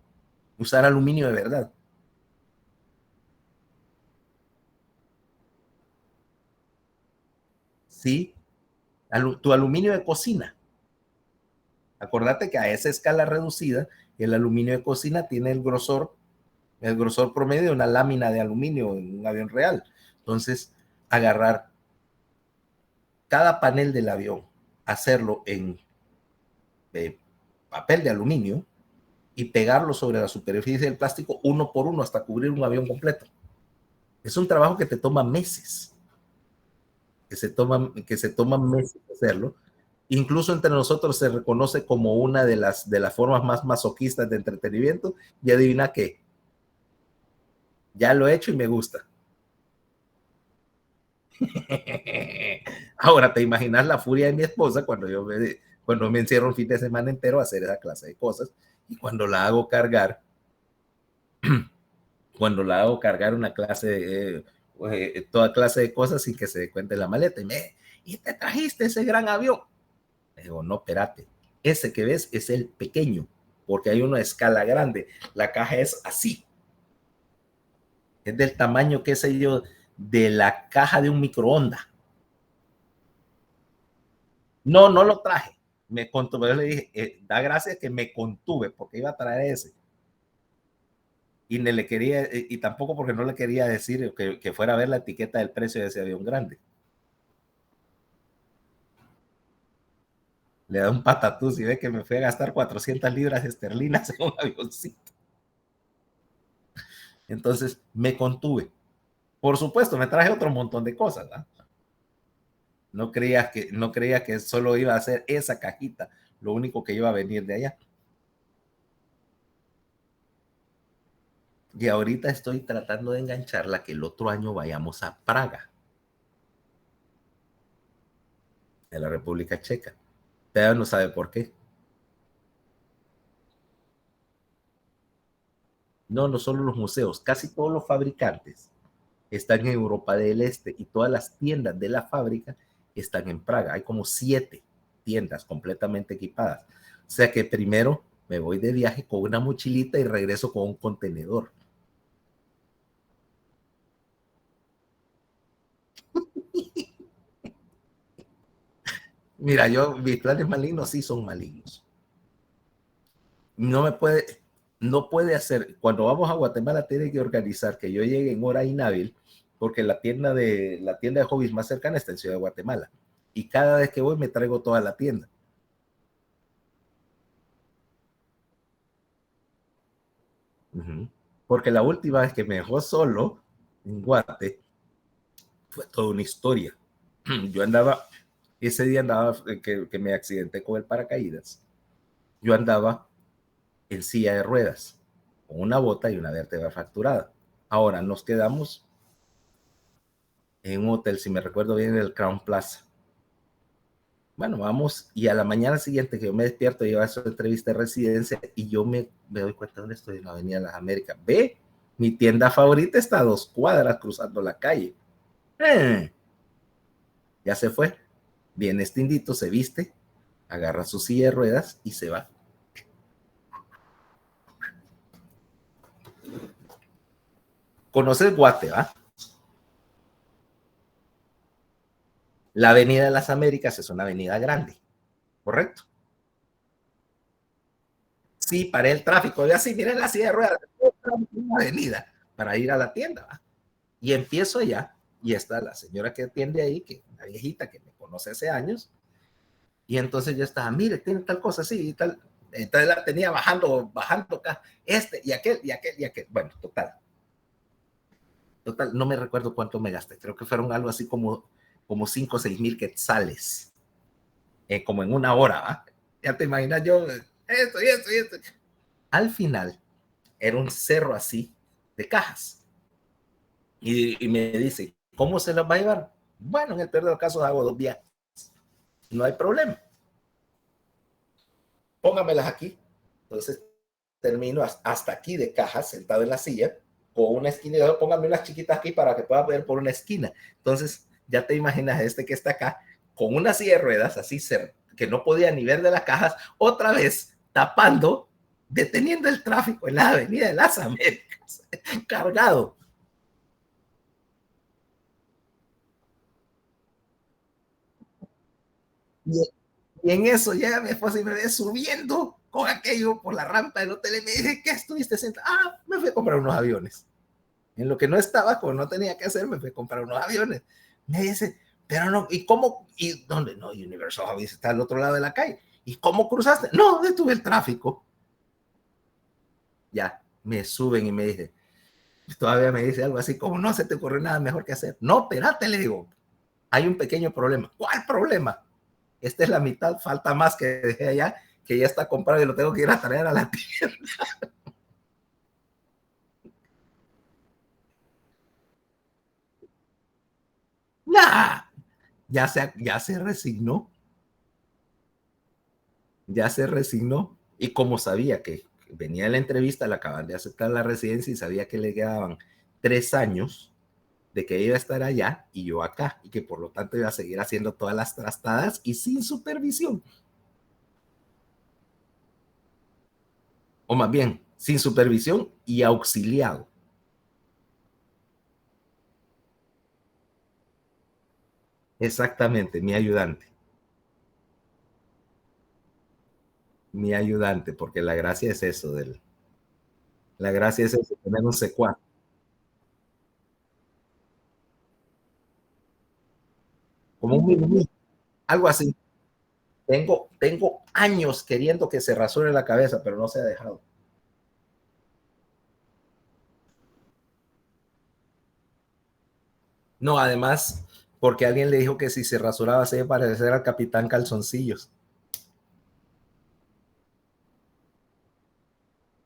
usar aluminio de verdad. Sí, tu aluminio de cocina. Acordate que a esa escala reducida, el aluminio de cocina tiene el grosor promedio de una lámina de aluminio en un avión real. Entonces, agarrar cada panel del avión, hacerlo en papel de aluminio y pegarlo sobre la superficie del plástico uno por uno hasta cubrir un avión completo. Es un trabajo que te toma meses, que se toma meses hacerlo. Incluso entre nosotros se reconoce como una de las formas más masoquistas de entretenimiento. Y adivina qué, ya lo he hecho y me gusta. Ahora te imaginas la furia de mi esposa cuando me encierro un fin de semana entero a hacer esa clase de cosas, y cuando la hago cargar una clase de toda clase de cosas sin que se dé cuenta de la maleta, y te trajiste ese gran avión. Le digo, no, espérate, ese que ves es el pequeño, porque hay una escala grande, la caja es así, es del tamaño, qué sé yo, de la caja de un microondas. No, no lo traje. Me contuve, yo le dije, da gracias que me contuve porque iba a traer ese. Y, le quería, y tampoco porque no le quería decir que fuera a ver la etiqueta del precio de ese avión grande. Le da un patatús y ve que me fui a gastar 400 libras esterlinas en un avioncito. Entonces me contuve. Por supuesto, me traje otro montón de cosas, ¿no? No creía que solo iba a ser esa cajita, lo único que iba a venir de allá. Y ahorita estoy tratando de engancharla que el otro año vayamos a Praga, de la República Checa. Todavía no sabe por qué. No, no solo los museos, casi todos los fabricantes están en Europa del Este y todas las tiendas de la fábrica están en Praga. Hay como 7 tiendas completamente equipadas. O sea que primero me voy de viaje con una mochilita y regreso con un contenedor. Mira, mis planes malignos sí son malignos. No me puede, no puede hacer, cuando vamos a Guatemala tiene que organizar que yo llegue en hora inhábil, porque la tienda de hobbies más cercana está en Ciudad de Guatemala. Y cada vez que voy me traigo toda la tienda. Uh-huh. Porque la última vez que me dejó solo en Guate fue toda una historia. Yo andaba, ese día andaba, que me accidenté con el paracaídas, yo andaba en silla de ruedas, con una bota y una vértebra fracturada. Ahora nos quedamos en un hotel, si me recuerdo bien, en el Crown Plaza. Bueno, vamos, y a la mañana siguiente que yo me despierto, llevo a esa entrevista de residencia y yo me doy cuenta dónde estoy, en la Avenida de las Américas. Ve, mi tienda favorita está a 2 cuadras cruzando la calle. Ya se fue. Viene este indito, se viste, agarra su silla de ruedas y se va. ¿Conoces Guate, va? La Avenida de las Américas es una avenida grande, ¿correcto? Sí, paré el tráfico. Y así, miren la silla de ruedas, una avenida para ir a la tienda, ¿va? Y empiezo allá, y está la señora que atiende ahí, que una viejita que me conoce hace años, y entonces yo estaba, mire, tiene tal cosa así y tal. Entonces la tenía bajando acá, y aquel, y aquel, y aquel. Bueno, total, no me recuerdo cuánto me gasté, creo que fueron algo así como 5 o 6 mil quetzales, como en una hora, ¿va? Ya te imaginas yo, esto y esto y esto. Al final, era un cerro así, de cajas. Y me dice, ¿cómo se las va a llevar? Bueno, en el peor de los casos hago 2 viajes. No hay problema. Póngamelas aquí. Entonces termino hasta aquí de cajas, sentado en la silla, con una esquina, y póngame unas chiquitas aquí para que pueda ver por una esquina. Entonces, ya te imaginas este que está acá, con una silla de ruedas, así que no podía ni ver de las cajas, otra vez tapando, deteniendo el tráfico en la Avenida de las Américas, cargado. Y en eso llega mi esposa y me ve subiendo con aquello por la rampa del hotel y me dice, ¿qué estuviste sentado? Ah, me fui a comprar unos aviones. En lo que no estaba, como no tenía que hacer, me fui a comprar unos aviones. Me dice, pero no, ¿y cómo? ¿Y dónde? No, Universal Aviation está al otro lado de la calle. ¿Y cómo cruzaste? No, detuve el tráfico. Ya, me suben y me dice, todavía me dice algo así como, no se te ocurre nada mejor que hacer. No, espérate, le digo, hay un pequeño problema. ¿Cuál problema? Esta es la mitad, falta más que dejé allá, que ya está comprado y lo tengo que ir a traer a la tienda. Nah, ya se resignó, ya se resignó. Y como sabía que venía de la entrevista, le acaban de aceptar la residencia y sabía que le quedaban 3 años de que iba a estar allá y yo acá, y que por lo tanto iba a seguir haciendo todas las trastadas y sin supervisión. O más bien, sin supervisión y auxiliado. Exactamente, mi ayudante, porque la gracia es eso, la gracia es eso, tener un secuaz. Como un mini, algo así. Tengo años queriendo que se rasure la cabeza, pero no se ha dejado. No, además, porque alguien le dijo que si se rasuraba se iba a parecer al Capitán Calzoncillos.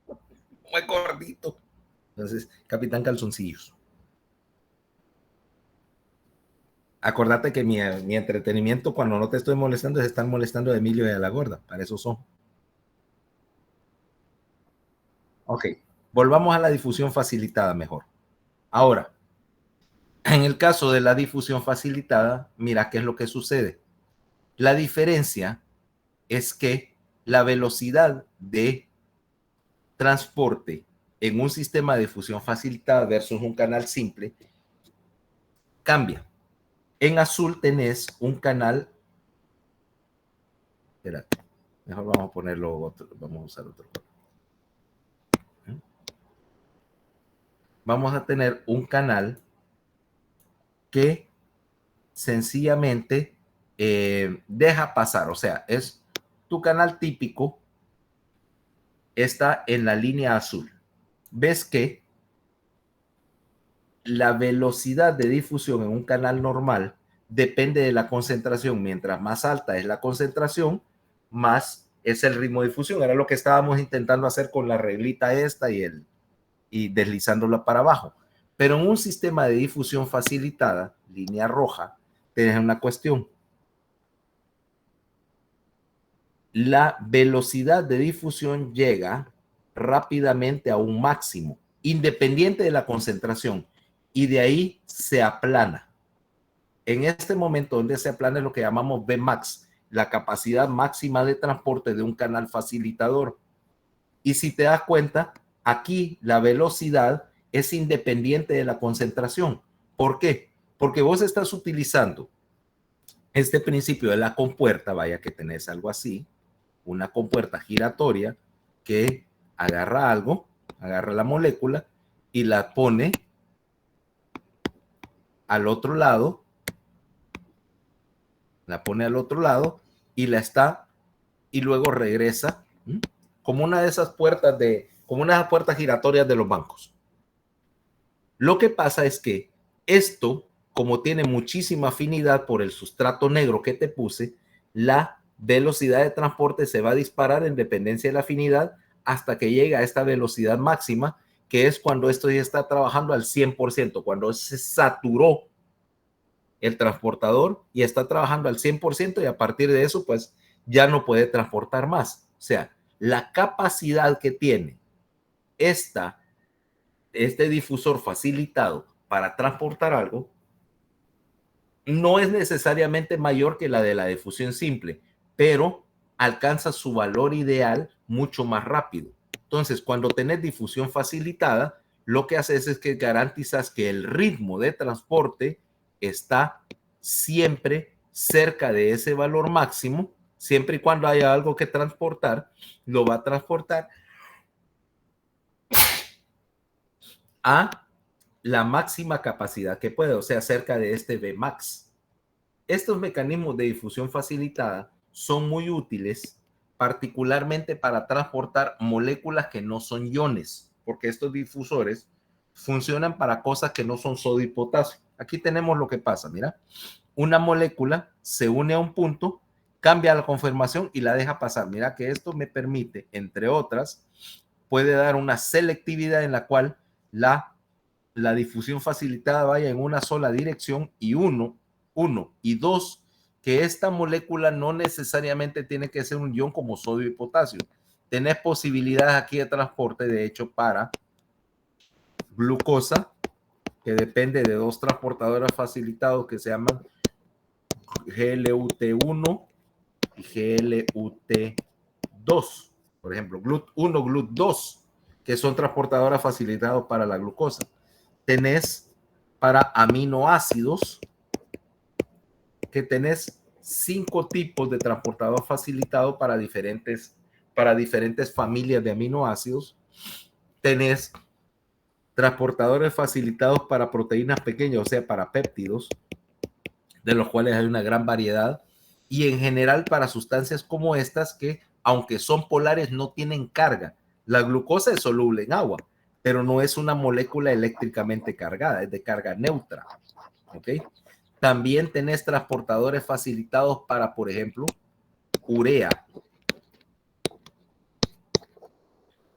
Muy gordito. Entonces, Capitán Calzoncillos. Acordate que mi entretenimiento cuando no te estoy molestando es estar molestando a Emilio y a la gorda. Para eso son. Ok, volvamos a la difusión facilitada mejor. Ahora, en el caso de la difusión facilitada, mira qué es lo que sucede. La diferencia es que la velocidad de transporte en un sistema de difusión facilitada versus un canal simple cambia. En azul tenés un canal, espera, mejor vamos a ponerlo otro, vamos a usar otro. Vamos a tener un canal que sencillamente deja pasar, o sea, es tu canal típico, está en la línea azul. Ves que la velocidad de difusión en un canal normal depende de la concentración. Mientras más alta es la concentración, más es el ritmo de difusión. Era lo que estábamos intentando hacer con la reglita esta y deslizándola para abajo. Pero en un sistema de difusión facilitada, línea roja, tienes una cuestión. La velocidad de difusión llega rápidamente a un máximo, independiente de la concentración, y de ahí se aplana. En este momento donde se aplana es lo que llamamos Vmax, la capacidad máxima de transporte de un canal facilitador. Y si te das cuenta, aquí la velocidad es independiente de la concentración. ¿Por qué? Porque vos estás utilizando este principio de la compuerta, vaya que tenés algo así, una compuerta giratoria que agarra algo, agarra la molécula y la pone al otro lado, y la está y luego regresa como una de esas puertas como una de esas puertas giratorias de los bancos. Lo que pasa es que esto, como tiene muchísima afinidad por el sustrato negro que te puse, la velocidad de transporte se va a disparar en dependencia de la afinidad hasta que llega a esta velocidad máxima que es cuando esto ya está trabajando al 100%, cuando se saturó el transportador y está trabajando al 100% y a partir de eso, pues ya no puede transportar más. O sea, la capacidad que tiene este difusor facilitado para transportar algo no es necesariamente mayor que la de la difusión simple, pero alcanza su valor ideal mucho más rápido. Entonces, cuando tenés difusión facilitada, lo que haces es que garantizas que el ritmo de transporte está siempre cerca de ese valor máximo, siempre y cuando haya algo que transportar, lo va a transportar a la máxima capacidad que puede, o sea, cerca de este Vmax. Estos mecanismos de difusión facilitada son muy útiles, particularmente para transportar moléculas que no son iones, porque estos difusores funcionan para cosas que no son sodio y potasio. Aquí tenemos lo que pasa, mira, una molécula se une a un punto, cambia la conformación y la deja pasar. Mira que esto me permite, entre otras, puede dar una selectividad en la cual la difusión facilitada vaya en una sola dirección y uno, y dos, que esta molécula no necesariamente tiene que ser un ion como sodio y potasio. Tenés posibilidades aquí de transporte, de hecho, para glucosa, que depende de dos transportadores facilitados que se llaman GLUT1 y GLUT2. Por ejemplo, GLUT1, GLUT2, que son transportadoras facilitados para la glucosa. Tenés para aminoácidos, que tenés 5 tipos de transportador facilitado para diferentes familias de aminoácidos. Tenés transportadores facilitados para proteínas pequeñas, o sea, para péptidos, de los cuales hay una gran variedad, y en general para sustancias como estas que, aunque son polares, no tienen carga. La glucosa es soluble en agua, pero no es una molécula eléctricamente cargada, es de carga neutra. ¿Ok? También tenés transportadores facilitados para, por ejemplo, urea,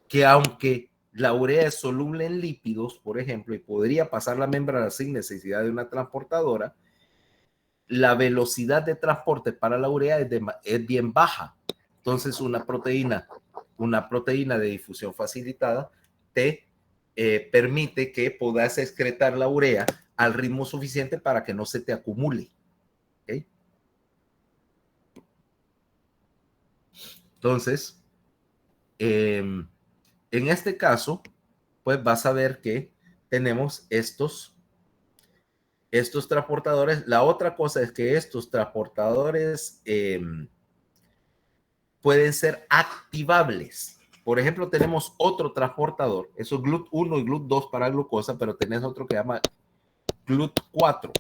que aunque la urea es soluble en lípidos, por ejemplo, y podría pasar la membrana sin necesidad de una transportadora, la velocidad de transporte para la urea es bien baja. Entonces, una proteína de difusión facilitada te permite que puedas excretar la urea al ritmo suficiente para que no se te acumule. ¿Okay? Entonces, en este caso, pues vas a ver que tenemos estos transportadores. La otra cosa es que estos transportadores pueden ser activables. Por ejemplo, tenemos otro transportador, eso es GLUT1 y GLUT2 para glucosa, pero tenés otro que se llama GLUT4.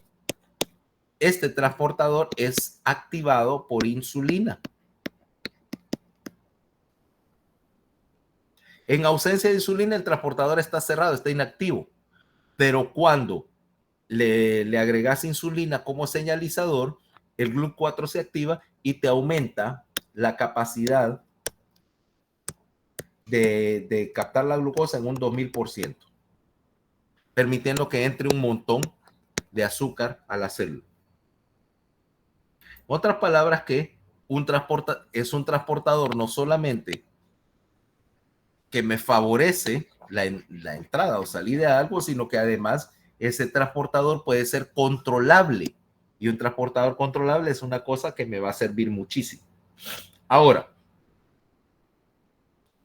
Este transportador es activado por insulina. En ausencia de insulina, el transportador está cerrado, está inactivo. Pero cuando le agregas insulina como señalizador, el GLUT4 se activa y te aumenta la capacidad de captar la glucosa en un 2000%, permitiendo que entre un montón de azúcar a la célula. Otras palabras que es un transportador no solamente que me favorece la entrada o salida de algo, sino que además ese transportador puede ser controlable. Y un transportador controlable es una cosa que me va a servir muchísimo. Ahora,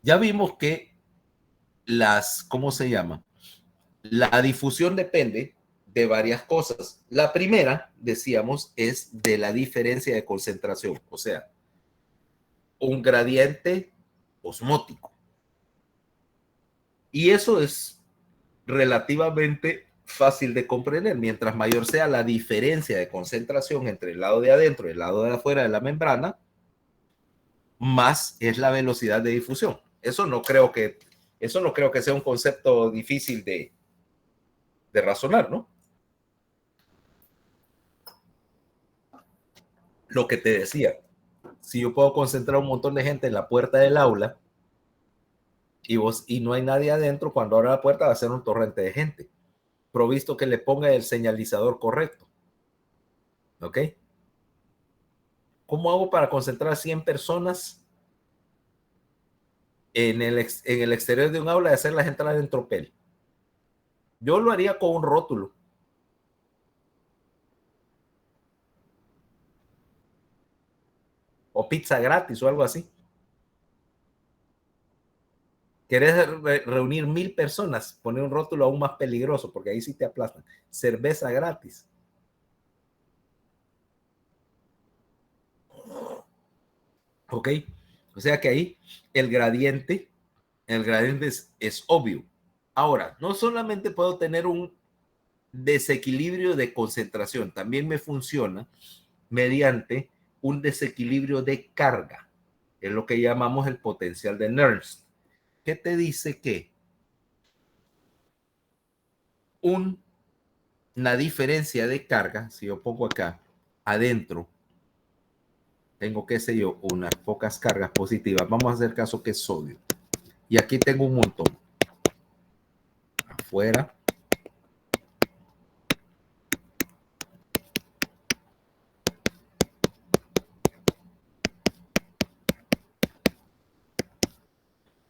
ya vimos que ¿cómo se llama? La difusión depende de varias cosas. La primera, decíamos, es de la diferencia de concentración, o sea, un gradiente osmótico. Y eso es relativamente fácil de comprender. Mientras mayor sea la diferencia de concentración entre el lado de adentro y el lado de afuera de la membrana, más es la velocidad de difusión. Eso no creo que sea un concepto difícil de razonar, ¿no? Lo que te decía, si yo puedo concentrar un montón de gente en la puerta del aula y no hay nadie adentro, cuando abra la puerta va a ser un torrente de gente, provisto que le ponga el señalizador correcto. ¿Ok? ¿Cómo hago para concentrar 100 personas en el exterior de un aula y hacerlas entrar en tropel? Yo lo haría con un rótulo. O pizza gratis o algo así. ¿Querés reunir 1000 personas? Poner un rótulo aún más peligroso, porque ahí sí te aplastan. Cerveza gratis. ¿Ok? O sea que ahí el gradiente es obvio. Ahora, no solamente puedo tener un desequilibrio de concentración, también me funciona mediante un desequilibrio de carga. Es lo que llamamos el potencial de Nernst, que te dice que una diferencia de carga, si yo pongo acá adentro, tengo, qué sé yo, unas pocas cargas positivas. Vamos a hacer caso que es sodio. Y aquí tengo un montón. Afuera.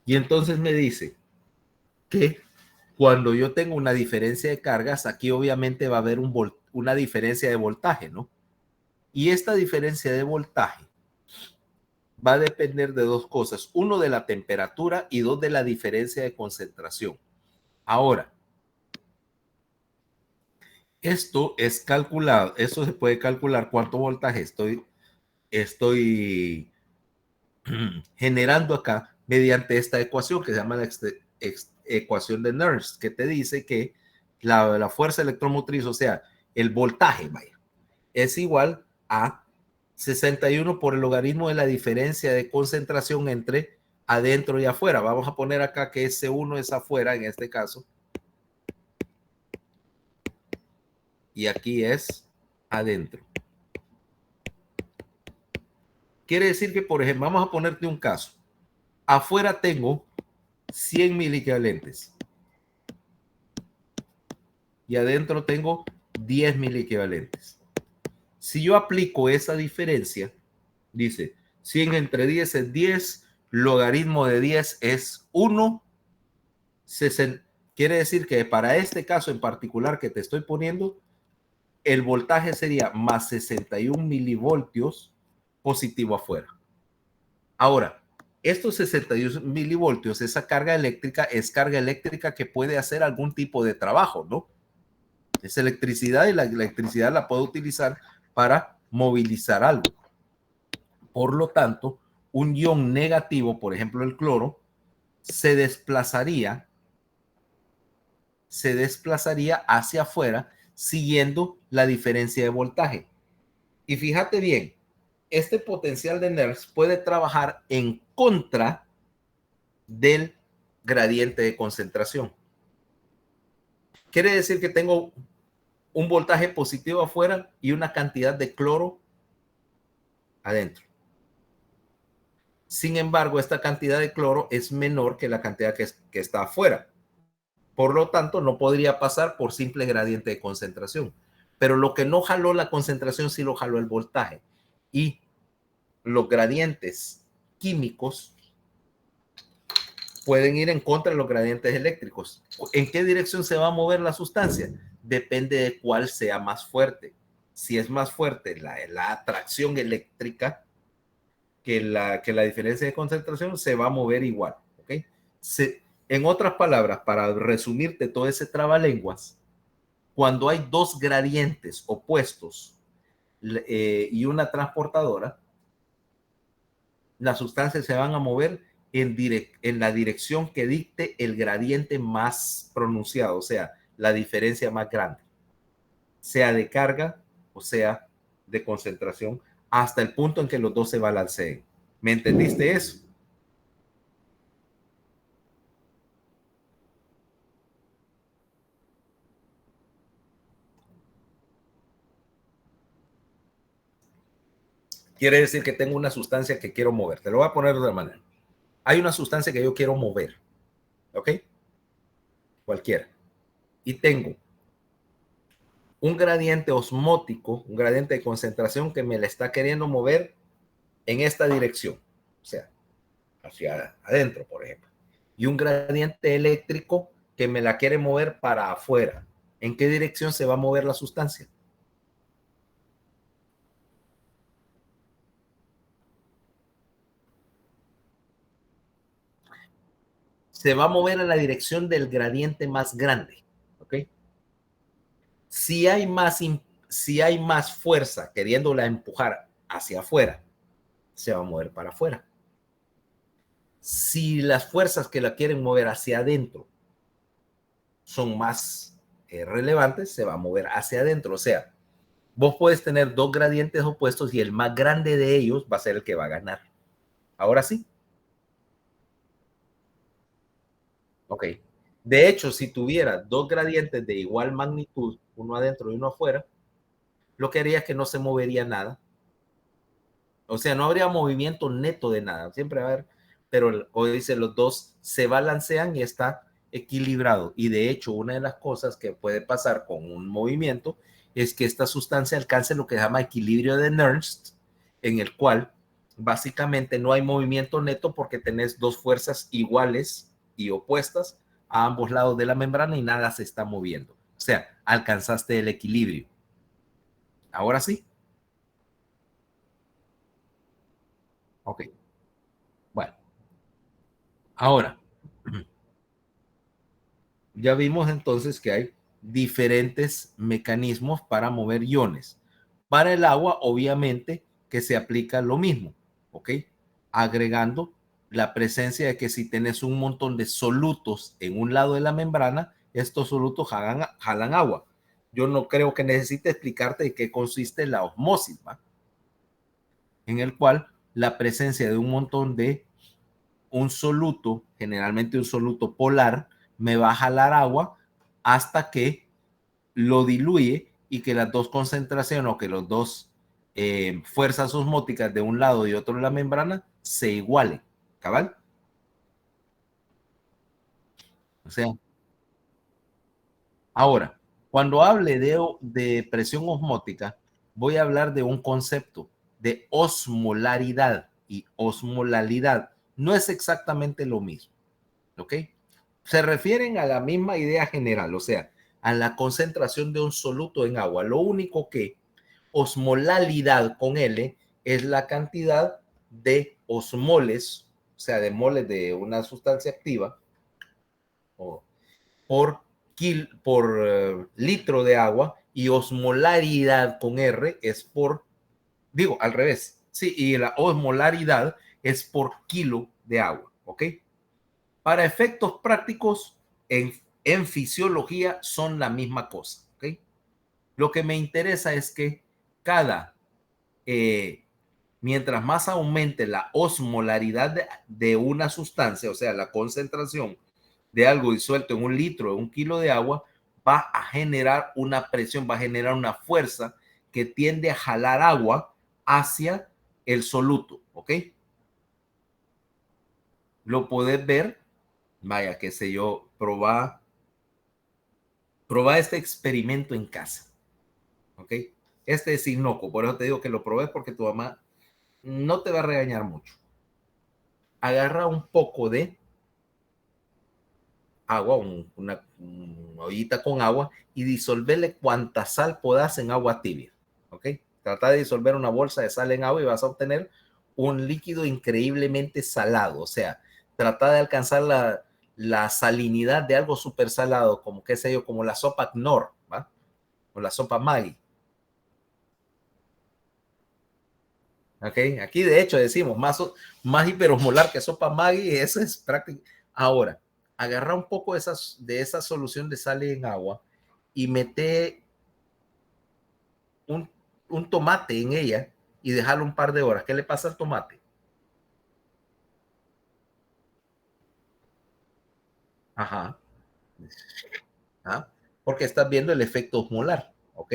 Y entonces me dice que cuando yo tengo una diferencia de cargas, aquí obviamente va a haber una diferencia de voltaje, ¿no? Y esta diferencia de voltaje va a depender de dos cosas. Uno, de la temperatura, y dos, de la diferencia de concentración. Ahora, esto es calculado, esto se puede calcular cuánto voltaje estoy generando acá mediante esta ecuación que se llama la ecuación de Nernst, que te dice que la fuerza electromotriz, o sea, el voltaje, vaya, es igual a 61 por el logaritmo de la diferencia de concentración entre adentro y afuera. Vamos a poner acá que ese 1 es afuera en este caso. Y aquí es adentro. Quiere decir que, por ejemplo, vamos a ponerte un caso. Afuera tengo 100 miliequivalentes. Y adentro tengo 10 miliequivalentes. Si yo aplico esa diferencia, dice 100 entre 10 es 10, logaritmo de 10 es 1, 60. Quiere decir que para este caso en particular que te estoy poniendo, el voltaje sería más 61 milivoltios positivo afuera. Ahora, estos 61 milivoltios, esa carga eléctrica, es carga eléctrica que puede hacer algún tipo de trabajo, ¿no? Es electricidad, y la electricidad la puedo utilizar para movilizar algo. Por lo tanto, un ion negativo, por ejemplo el cloro, se desplazaría hacia afuera siguiendo la diferencia de voltaje. Y fíjate bien, este potencial de Nernst puede trabajar en contra del gradiente de concentración. Quiere decir que tengo un voltaje positivo afuera y una cantidad de cloro adentro. Sin embargo, esta cantidad de cloro es menor que la cantidad que está afuera. Por lo tanto, no podría pasar por simple gradiente de concentración. Pero lo que no jaló la concentración sí lo jaló el voltaje. Y los gradientes químicos pueden ir en contra de los gradientes eléctricos. ¿En qué dirección se va a mover la sustancia? Depende de cuál sea más fuerte. Si es más fuerte la atracción eléctrica que la diferencia de concentración, se va a mover igual. ¿Okay? En otras palabras, para resumirte todo ese trabalenguas, cuando hay dos gradientes opuestos y una transportadora, las sustancias se van a mover en la dirección que dicte el gradiente más pronunciado, o sea, la diferencia más grande, sea de carga o sea de concentración, hasta el punto en que los dos se balanceen. ¿Me entendiste eso? Quiere decir que tengo una sustancia que quiero mover. Te lo voy a poner de otra manera. Hay una sustancia que yo quiero mover. ¿ok? Cualquiera. Y tengo un gradiente osmótico, un gradiente de concentración que me la está queriendo mover en esta dirección, o sea, hacia adentro, por ejemplo. Y un gradiente eléctrico que me la quiere mover para afuera. ¿En qué dirección se va a mover la sustancia? Se va a mover en la dirección del gradiente más grande, ¿ok? Si hay más, si hay más fuerza queriéndola empujar hacia afuera, se va a mover para afuera. Si las fuerzas que la quieren mover hacia adentro son más relevantes, se va a mover hacia adentro. O sea, vos puedes tener dos gradientes opuestos y el más grande de ellos va a ser el que va a ganar. Ahora sí. Ok. De hecho, si tuviera dos gradientes de igual magnitud, uno adentro y uno afuera, lo que haría es que no se movería nada. O sea, no habría movimiento neto de nada. Siempre va a haber, pero como dice, los dos se balancean y está equilibrado. Y de hecho, una de las cosas que puede pasar con un movimiento es que esta sustancia alcance lo que se llama equilibrio de Nernst, en el cual básicamente no hay movimiento neto porque tenés dos fuerzas iguales y opuestas a ambos lados de la membrana y nada se está moviendo. O sea, alcanzaste el equilibrio. Ahora sí. Ok. Bueno, ahora ya vimos entonces que hay diferentes mecanismos para mover iones. Para el agua, obviamente, que se aplica lo mismo, ¿ok? Agregando la presencia de que si tenés un montón de solutos en un lado de la membrana, estos solutos jalan agua. Yo no creo que necesite explicarte de qué consiste la osmosis, ¿va? En el cual la presencia de un montón de un soluto, generalmente un soluto polar, me va a jalar agua hasta que lo diluye y que las dos concentraciones o que los dos fuerzas osmóticas de un lado y otro de la membrana se igualen. ¿Cabal? O sea, ahora, cuando hable de presión osmótica, voy a hablar de un concepto de osmolaridad y osmolalidad. No es exactamente lo mismo, ¿ok? Se refieren a la misma idea general, o sea, a la concentración de un soluto en agua. Lo único que osmolalidad con L es la cantidad de osmoles, o sea, de moles de una sustancia activa, o por, litro de agua, y osmolaridad con R es por, digo, al revés, sí, y la osmolaridad es por kilo de agua, ¿ok? Para efectos prácticos, en fisiología son la misma cosa, ¿ok? Lo que me interesa es que cada, eh, mientras más aumente la osmolaridad de una sustancia, o sea, la concentración de algo disuelto en un litro, en un kilo de agua, va a generar una presión, va a generar una fuerza que tiende a jalar agua hacia el soluto, ¿ok? Lo puedes ver, vaya, qué sé yo, probar este experimento en casa, ¿ok? Este es inocuo, por eso te digo que lo probé porque tu mamá no te va a regañar mucho. Agarra un poco de agua, una ollita con agua y disolverle cuanta sal puedas en agua tibia, ¿ok? Trata de disolver una bolsa de sal en agua y vas a obtener un líquido increíblemente salado, o sea, trata de alcanzar la salinidad de algo súper salado, como qué sé yo, como la sopa Knorr, ¿va? O la sopa Maggi. Okay. Aquí de hecho decimos más hiperosmolar que sopa Maggi, eso es práctico. Ahora, agarra un poco de esa solución de sal en agua y mete un, un tomate en ella y dejarlo un par de horas. ¿Qué le pasa al tomate? Ajá. ¿Ah? Porque estás viendo el efecto osmolar, ¿ok?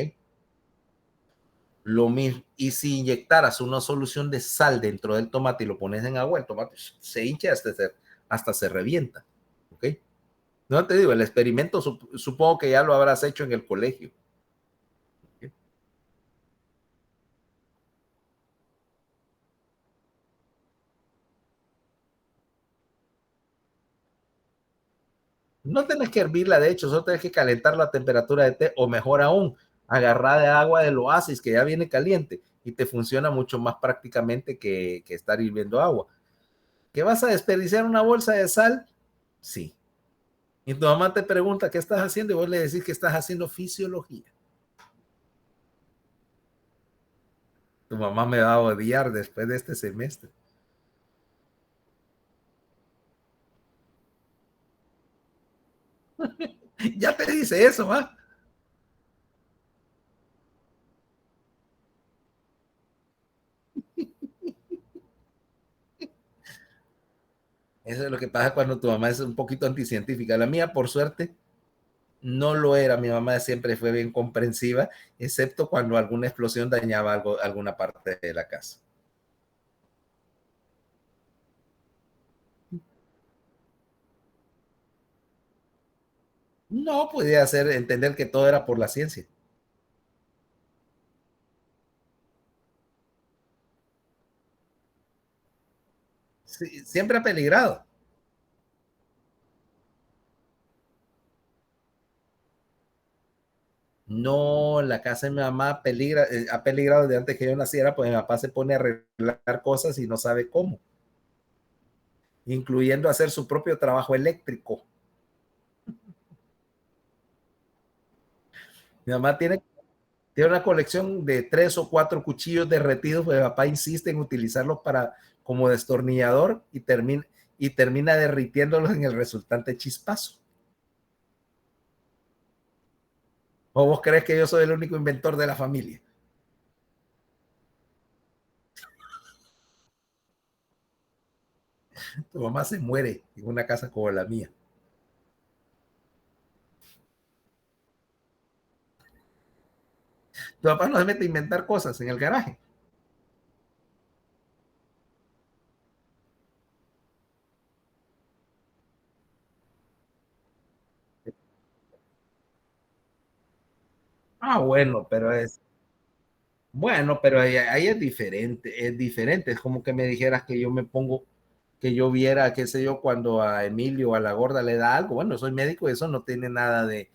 Lo mismo. Y si inyectaras una solución de sal dentro del tomate y lo pones en agua, el tomate se hincha hasta se revienta, ¿ok? No te digo, el experimento supongo que ya lo habrás hecho en el colegio. No tenés que hervirla, de hecho, solo tenés que calentar la temperatura de té, o mejor aún, agarrar de agua del oasis que ya viene caliente y te funciona mucho más prácticamente que estar hirviendo agua. ¿Qué vas a desperdiciar una bolsa de sal? Sí. Y tu mamá te pregunta qué estás haciendo y vos le decís que estás haciendo fisiología. Tu mamá me va a odiar después de este semestre. Ya te dice eso, ¿va? Eso es lo que pasa cuando tu mamá es un poquito anticientífica. La mía, por suerte, no lo era. Mi mamá siempre fue bien comprensiva, excepto cuando alguna explosión dañaba algo, alguna parte de la casa. No podía hacer entender que todo era por la ciencia. Sí, siempre ha peligrado. No, la casa de mi mamá peligra, ha peligrado desde antes que yo naciera, pues mi papá se pone a arreglar cosas y no sabe cómo, incluyendo hacer su propio trabajo eléctrico. Mi mamá tiene una colección de 3 o 4 cuchillos derretidos, pues mi papá insiste en utilizarlos para como destornillador y termina derritiéndolos en el resultante chispazo. ¿O vos crees que yo soy el único inventor de la familia? Tu mamá se muere en una casa como la mía. Tu papá no se mete a inventar cosas en el garaje. Ah, bueno, pero ahí es diferente, es como que me dijeras que yo me pongo, que yo viera, qué sé yo, cuando a Emilio o a la gorda le da algo, bueno, soy médico y eso no tiene nada de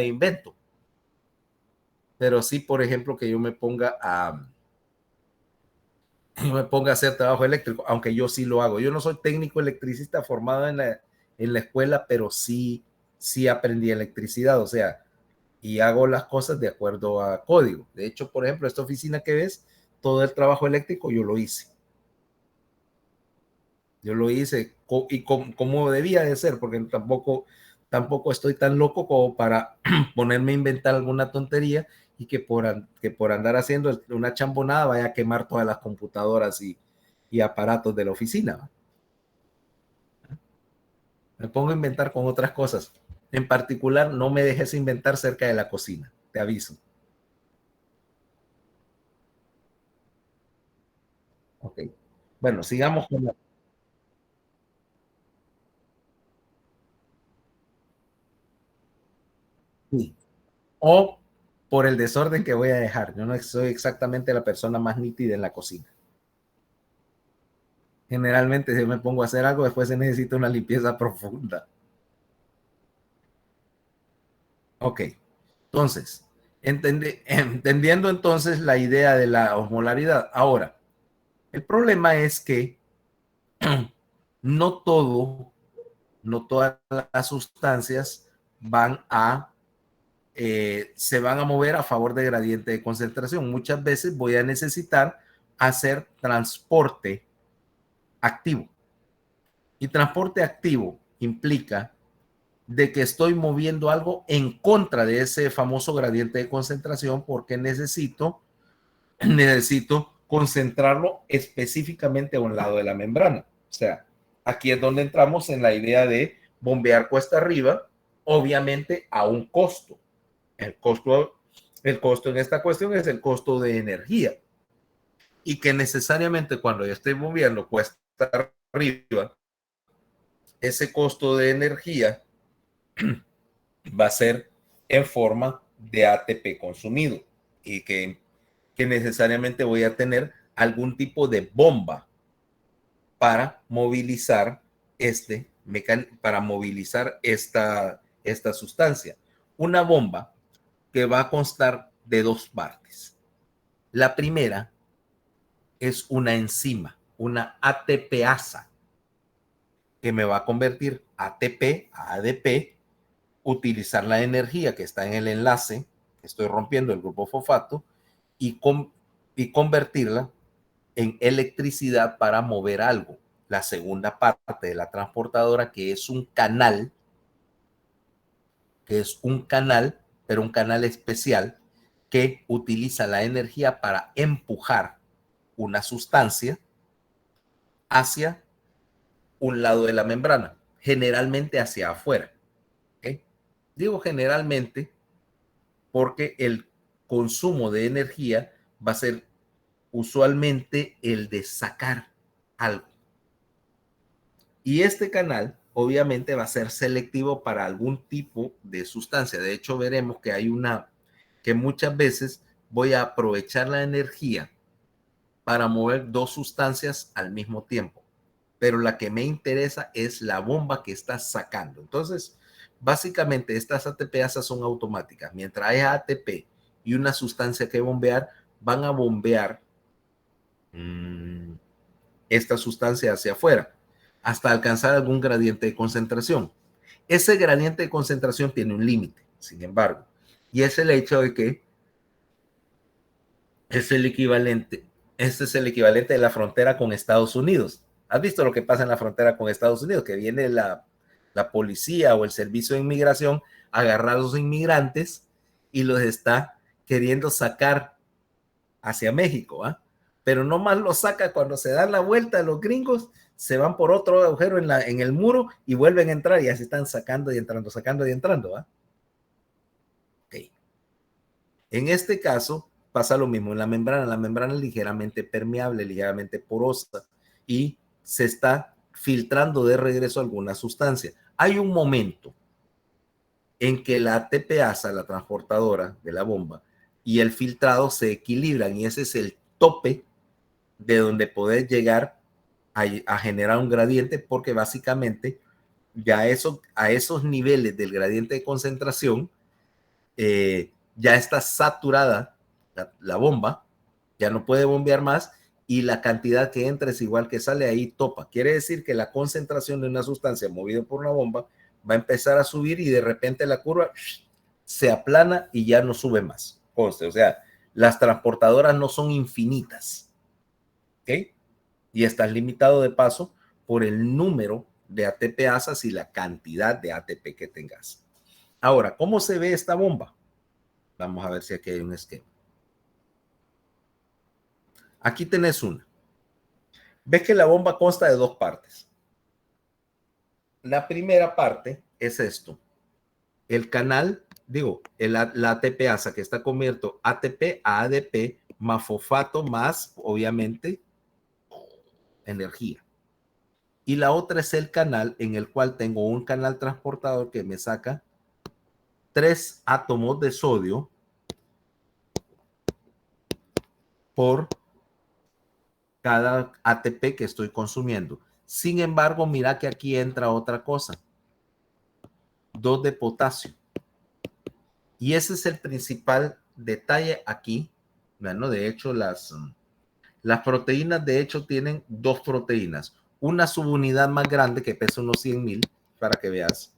invento, pero sí, por ejemplo, que yo me ponga a hacer trabajo eléctrico, aunque yo sí lo hago. Yo no soy técnico electricista formado en la escuela, pero sí aprendí electricidad, o sea, y hago las cosas de acuerdo a código. De hecho, por ejemplo, esta oficina que ves, todo el trabajo eléctrico yo lo hice. Yo lo hice y como debía de ser, porque tampoco estoy tan loco como para ponerme a inventar alguna tontería y que por andar haciendo una chambonada vaya a quemar todas las computadoras y aparatos de la oficina. Me pongo a inventar con otras cosas. En particular, no me dejes inventar cerca de la cocina, te aviso. Ok. Bueno, sigamos con la... Sí. O por el desorden que voy a dejar. Yo no soy exactamente la persona más nítida en la cocina. Generalmente si me pongo a hacer algo, después se necesita una limpieza profunda. Ok, entonces, entendiendo entonces la idea de la osmolaridad. Ahora, el problema es que no todo, no todas las sustancias se van a mover a favor de gradiente de concentración. Muchas veces voy a necesitar hacer transporte activo. Y transporte activo implica de que estoy moviendo algo en contra de ese famoso gradiente de concentración porque necesito concentrarlo específicamente a un lado de la membrana. O sea, aquí es donde entramos en la idea de bombear cuesta arriba, obviamente a un costo. El costo, el costo en esta cuestión es el costo de energía y que necesariamente cuando yo estoy moviendo cuesta arriba, ese costo de energía va a ser en forma de ATP consumido y que necesariamente voy a tener algún tipo de bomba para movilizar para movilizar esta sustancia. Una bomba que va a constar de dos partes. La primera es una enzima, una ATPasa, que me va a convertir ATP a ADP, utilizar la energía que está en el enlace que estoy rompiendo, el grupo fosfato, y convertirla en electricidad para mover algo. La segunda parte de la transportadora, que es un canal, pero un canal especial que utiliza la energía para empujar una sustancia hacia un lado de la membrana, generalmente hacia afuera. ¿Okay? Digo generalmente porque el consumo de energía va a ser usualmente el de sacar algo. Y este canal obviamente va a ser selectivo para algún tipo de sustancia. De hecho, veremos que hay que muchas veces voy a aprovechar la energía para mover dos sustancias al mismo tiempo. Pero la que me interesa es la bomba que está sacando. Entonces, básicamente estas ATPasas son automáticas. Mientras haya ATP y una sustancia que bombear, van a bombear esta sustancia hacia afuera hasta alcanzar algún gradiente de concentración. Ese gradiente de concentración tiene un límite, sin embargo, y es el hecho de que es el equivalente, este es el equivalente de la frontera con Estados Unidos. ¿Has visto lo que pasa en la frontera con Estados Unidos? Que viene la policía o el servicio de inmigración a agarrar a los inmigrantes y los está queriendo sacar hacia México, ¿ah? Pero no más los saca cuando se dan la vuelta los gringos, se van por otro agujero en el muro y vuelven a entrar y así están sacando y entrando, sacando y entrando, ¿ah? Okay. En este caso pasa lo mismo en la membrana es ligeramente permeable, ligeramente porosa y se está filtrando de regreso alguna sustancia. Hay un momento en que la ATPasa, la transportadora de la bomba, y el filtrado se equilibran y ese es el tope de donde poder llegar a generar un gradiente, porque básicamente ya a esos niveles del gradiente de concentración ya está saturada la bomba, ya no puede bombear más y la cantidad que entra es igual que sale, ahí topa. Quiere decir que la concentración de una sustancia movida por una bomba va a empezar a subir y de repente la curva se aplana y ya no sube más. Conste, o sea, las transportadoras no son infinitas. ¿Ok? Y estás limitado de paso por el número de ATPasas y la cantidad de ATP que tengas. Ahora, ¿cómo se ve esta bomba? Vamos a ver si aquí hay un esquema. Aquí tenés una. Ves que la bomba consta de dos partes. La primera parte es esto. El canal, la ATPasa que está convierto ATP a ADP más fosfato más, obviamente, energía. Y la otra es el canal en el cual tengo un canal transportador que me saca 3 átomos de sodio por cada ATP que estoy consumiendo. Sin embargo, mira que aquí entra otra cosa. 2 de potasio. Y ese es el principal detalle aquí. Bueno, de hecho, las proteínas, de hecho, tienen dos proteínas. Una subunidad más grande que pesa unos 100,000, para que veas.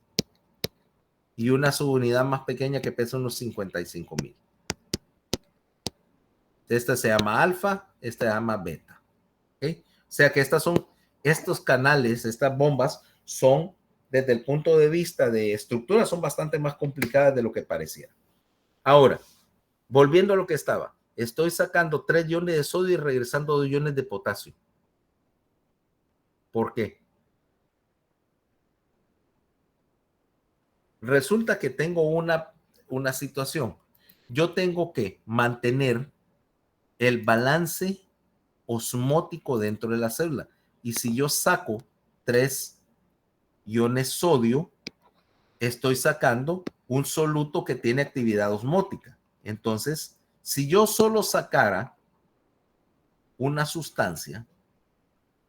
Y una subunidad más pequeña que pesa unos 55,000. Esta se llama alfa, esta se llama beta. ¿Okay? O sea que estos canales, estas bombas, son, desde el punto de vista de estructura, son bastante más complicadas de lo que pareciera. Ahora, volviendo a lo que estaba, estoy sacando 3 iones de sodio y regresando 2 iones de potasio. ¿Por qué? Resulta que tengo una situación. Yo tengo que mantener el balance osmótico dentro de la célula. Y si yo saco 3 iones sodio, estoy sacando un soluto que tiene actividad osmótica. Entonces, si yo solo sacara una sustancia,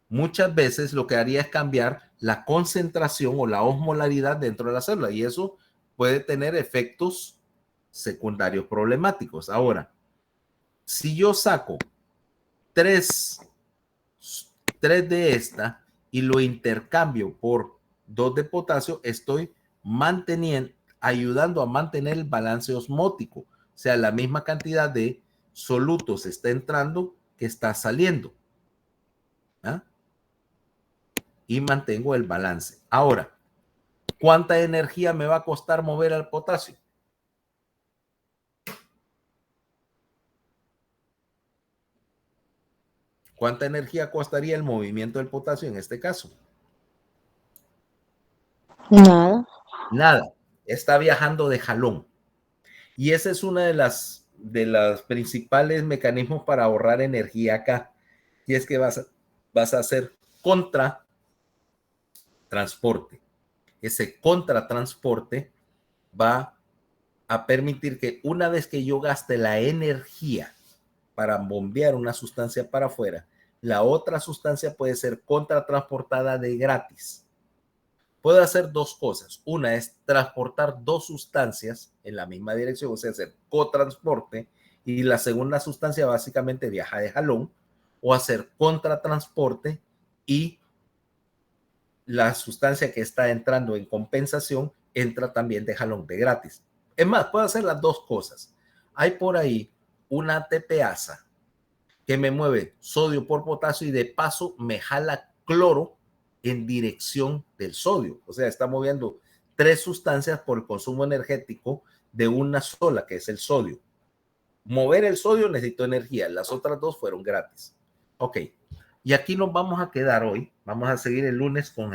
muchas veces lo que haría es cambiar la concentración o la osmolaridad dentro de la célula, y eso puede tener efectos secundarios problemáticos. Ahora, si yo saco tres de esta y lo intercambio por 2 de potasio, estoy ayudando a mantener el balance osmótico. O sea, la misma cantidad de solutos está entrando que está saliendo. ¿Ah? Y mantengo el balance. Ahora, ¿cuánta energía me va a costar mover al potasio? ¿Cuánta energía costaría el movimiento del potasio en este caso? Nada. Nada. Está viajando de jalón. Y esa es una de las principales mecanismos para ahorrar energía acá. Y es que vas a hacer contratransporte. Ese contratransporte va a permitir que una vez que yo gaste la energía para bombear una sustancia para afuera, la otra sustancia puede ser contratransportada de gratis. Puedo hacer dos cosas. Una es transportar dos sustancias en la misma dirección, o sea, hacer cotransporte, y la segunda sustancia básicamente viaja de jalón, o hacer contratransporte y la sustancia que está entrando en compensación entra también de jalón, de gratis. Es más, puedo hacer las dos cosas. Hay por ahí una ATPasa que me mueve sodio por potasio y de paso me jala cloro en dirección del sodio. O sea, está moviendo tres sustancias por el consumo energético de una sola, que es el sodio. Mover el sodio necesito energía, las otras dos fueron gratis. Ok, y aquí nos vamos a quedar hoy. Vamos a seguir el lunes con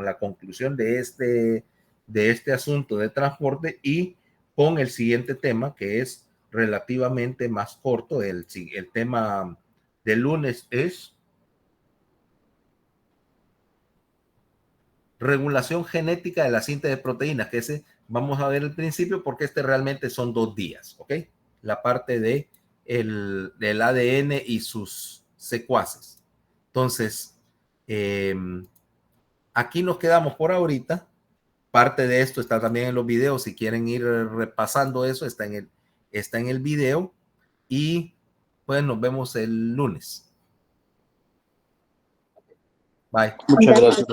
la conclusión de este asunto de transporte y con el siguiente tema, que es relativamente más corto. El tema del lunes es regulación genética de la síntesis de proteínas, que ese vamos a ver al principio porque realmente son 2 días, ¿ok? La parte del ADN y sus secuaces. Entonces, aquí nos quedamos por ahorita. Parte de esto está también en los videos. Si quieren ir repasando eso, está en el video. Y pues nos vemos el lunes. Bye. Muchas gracias.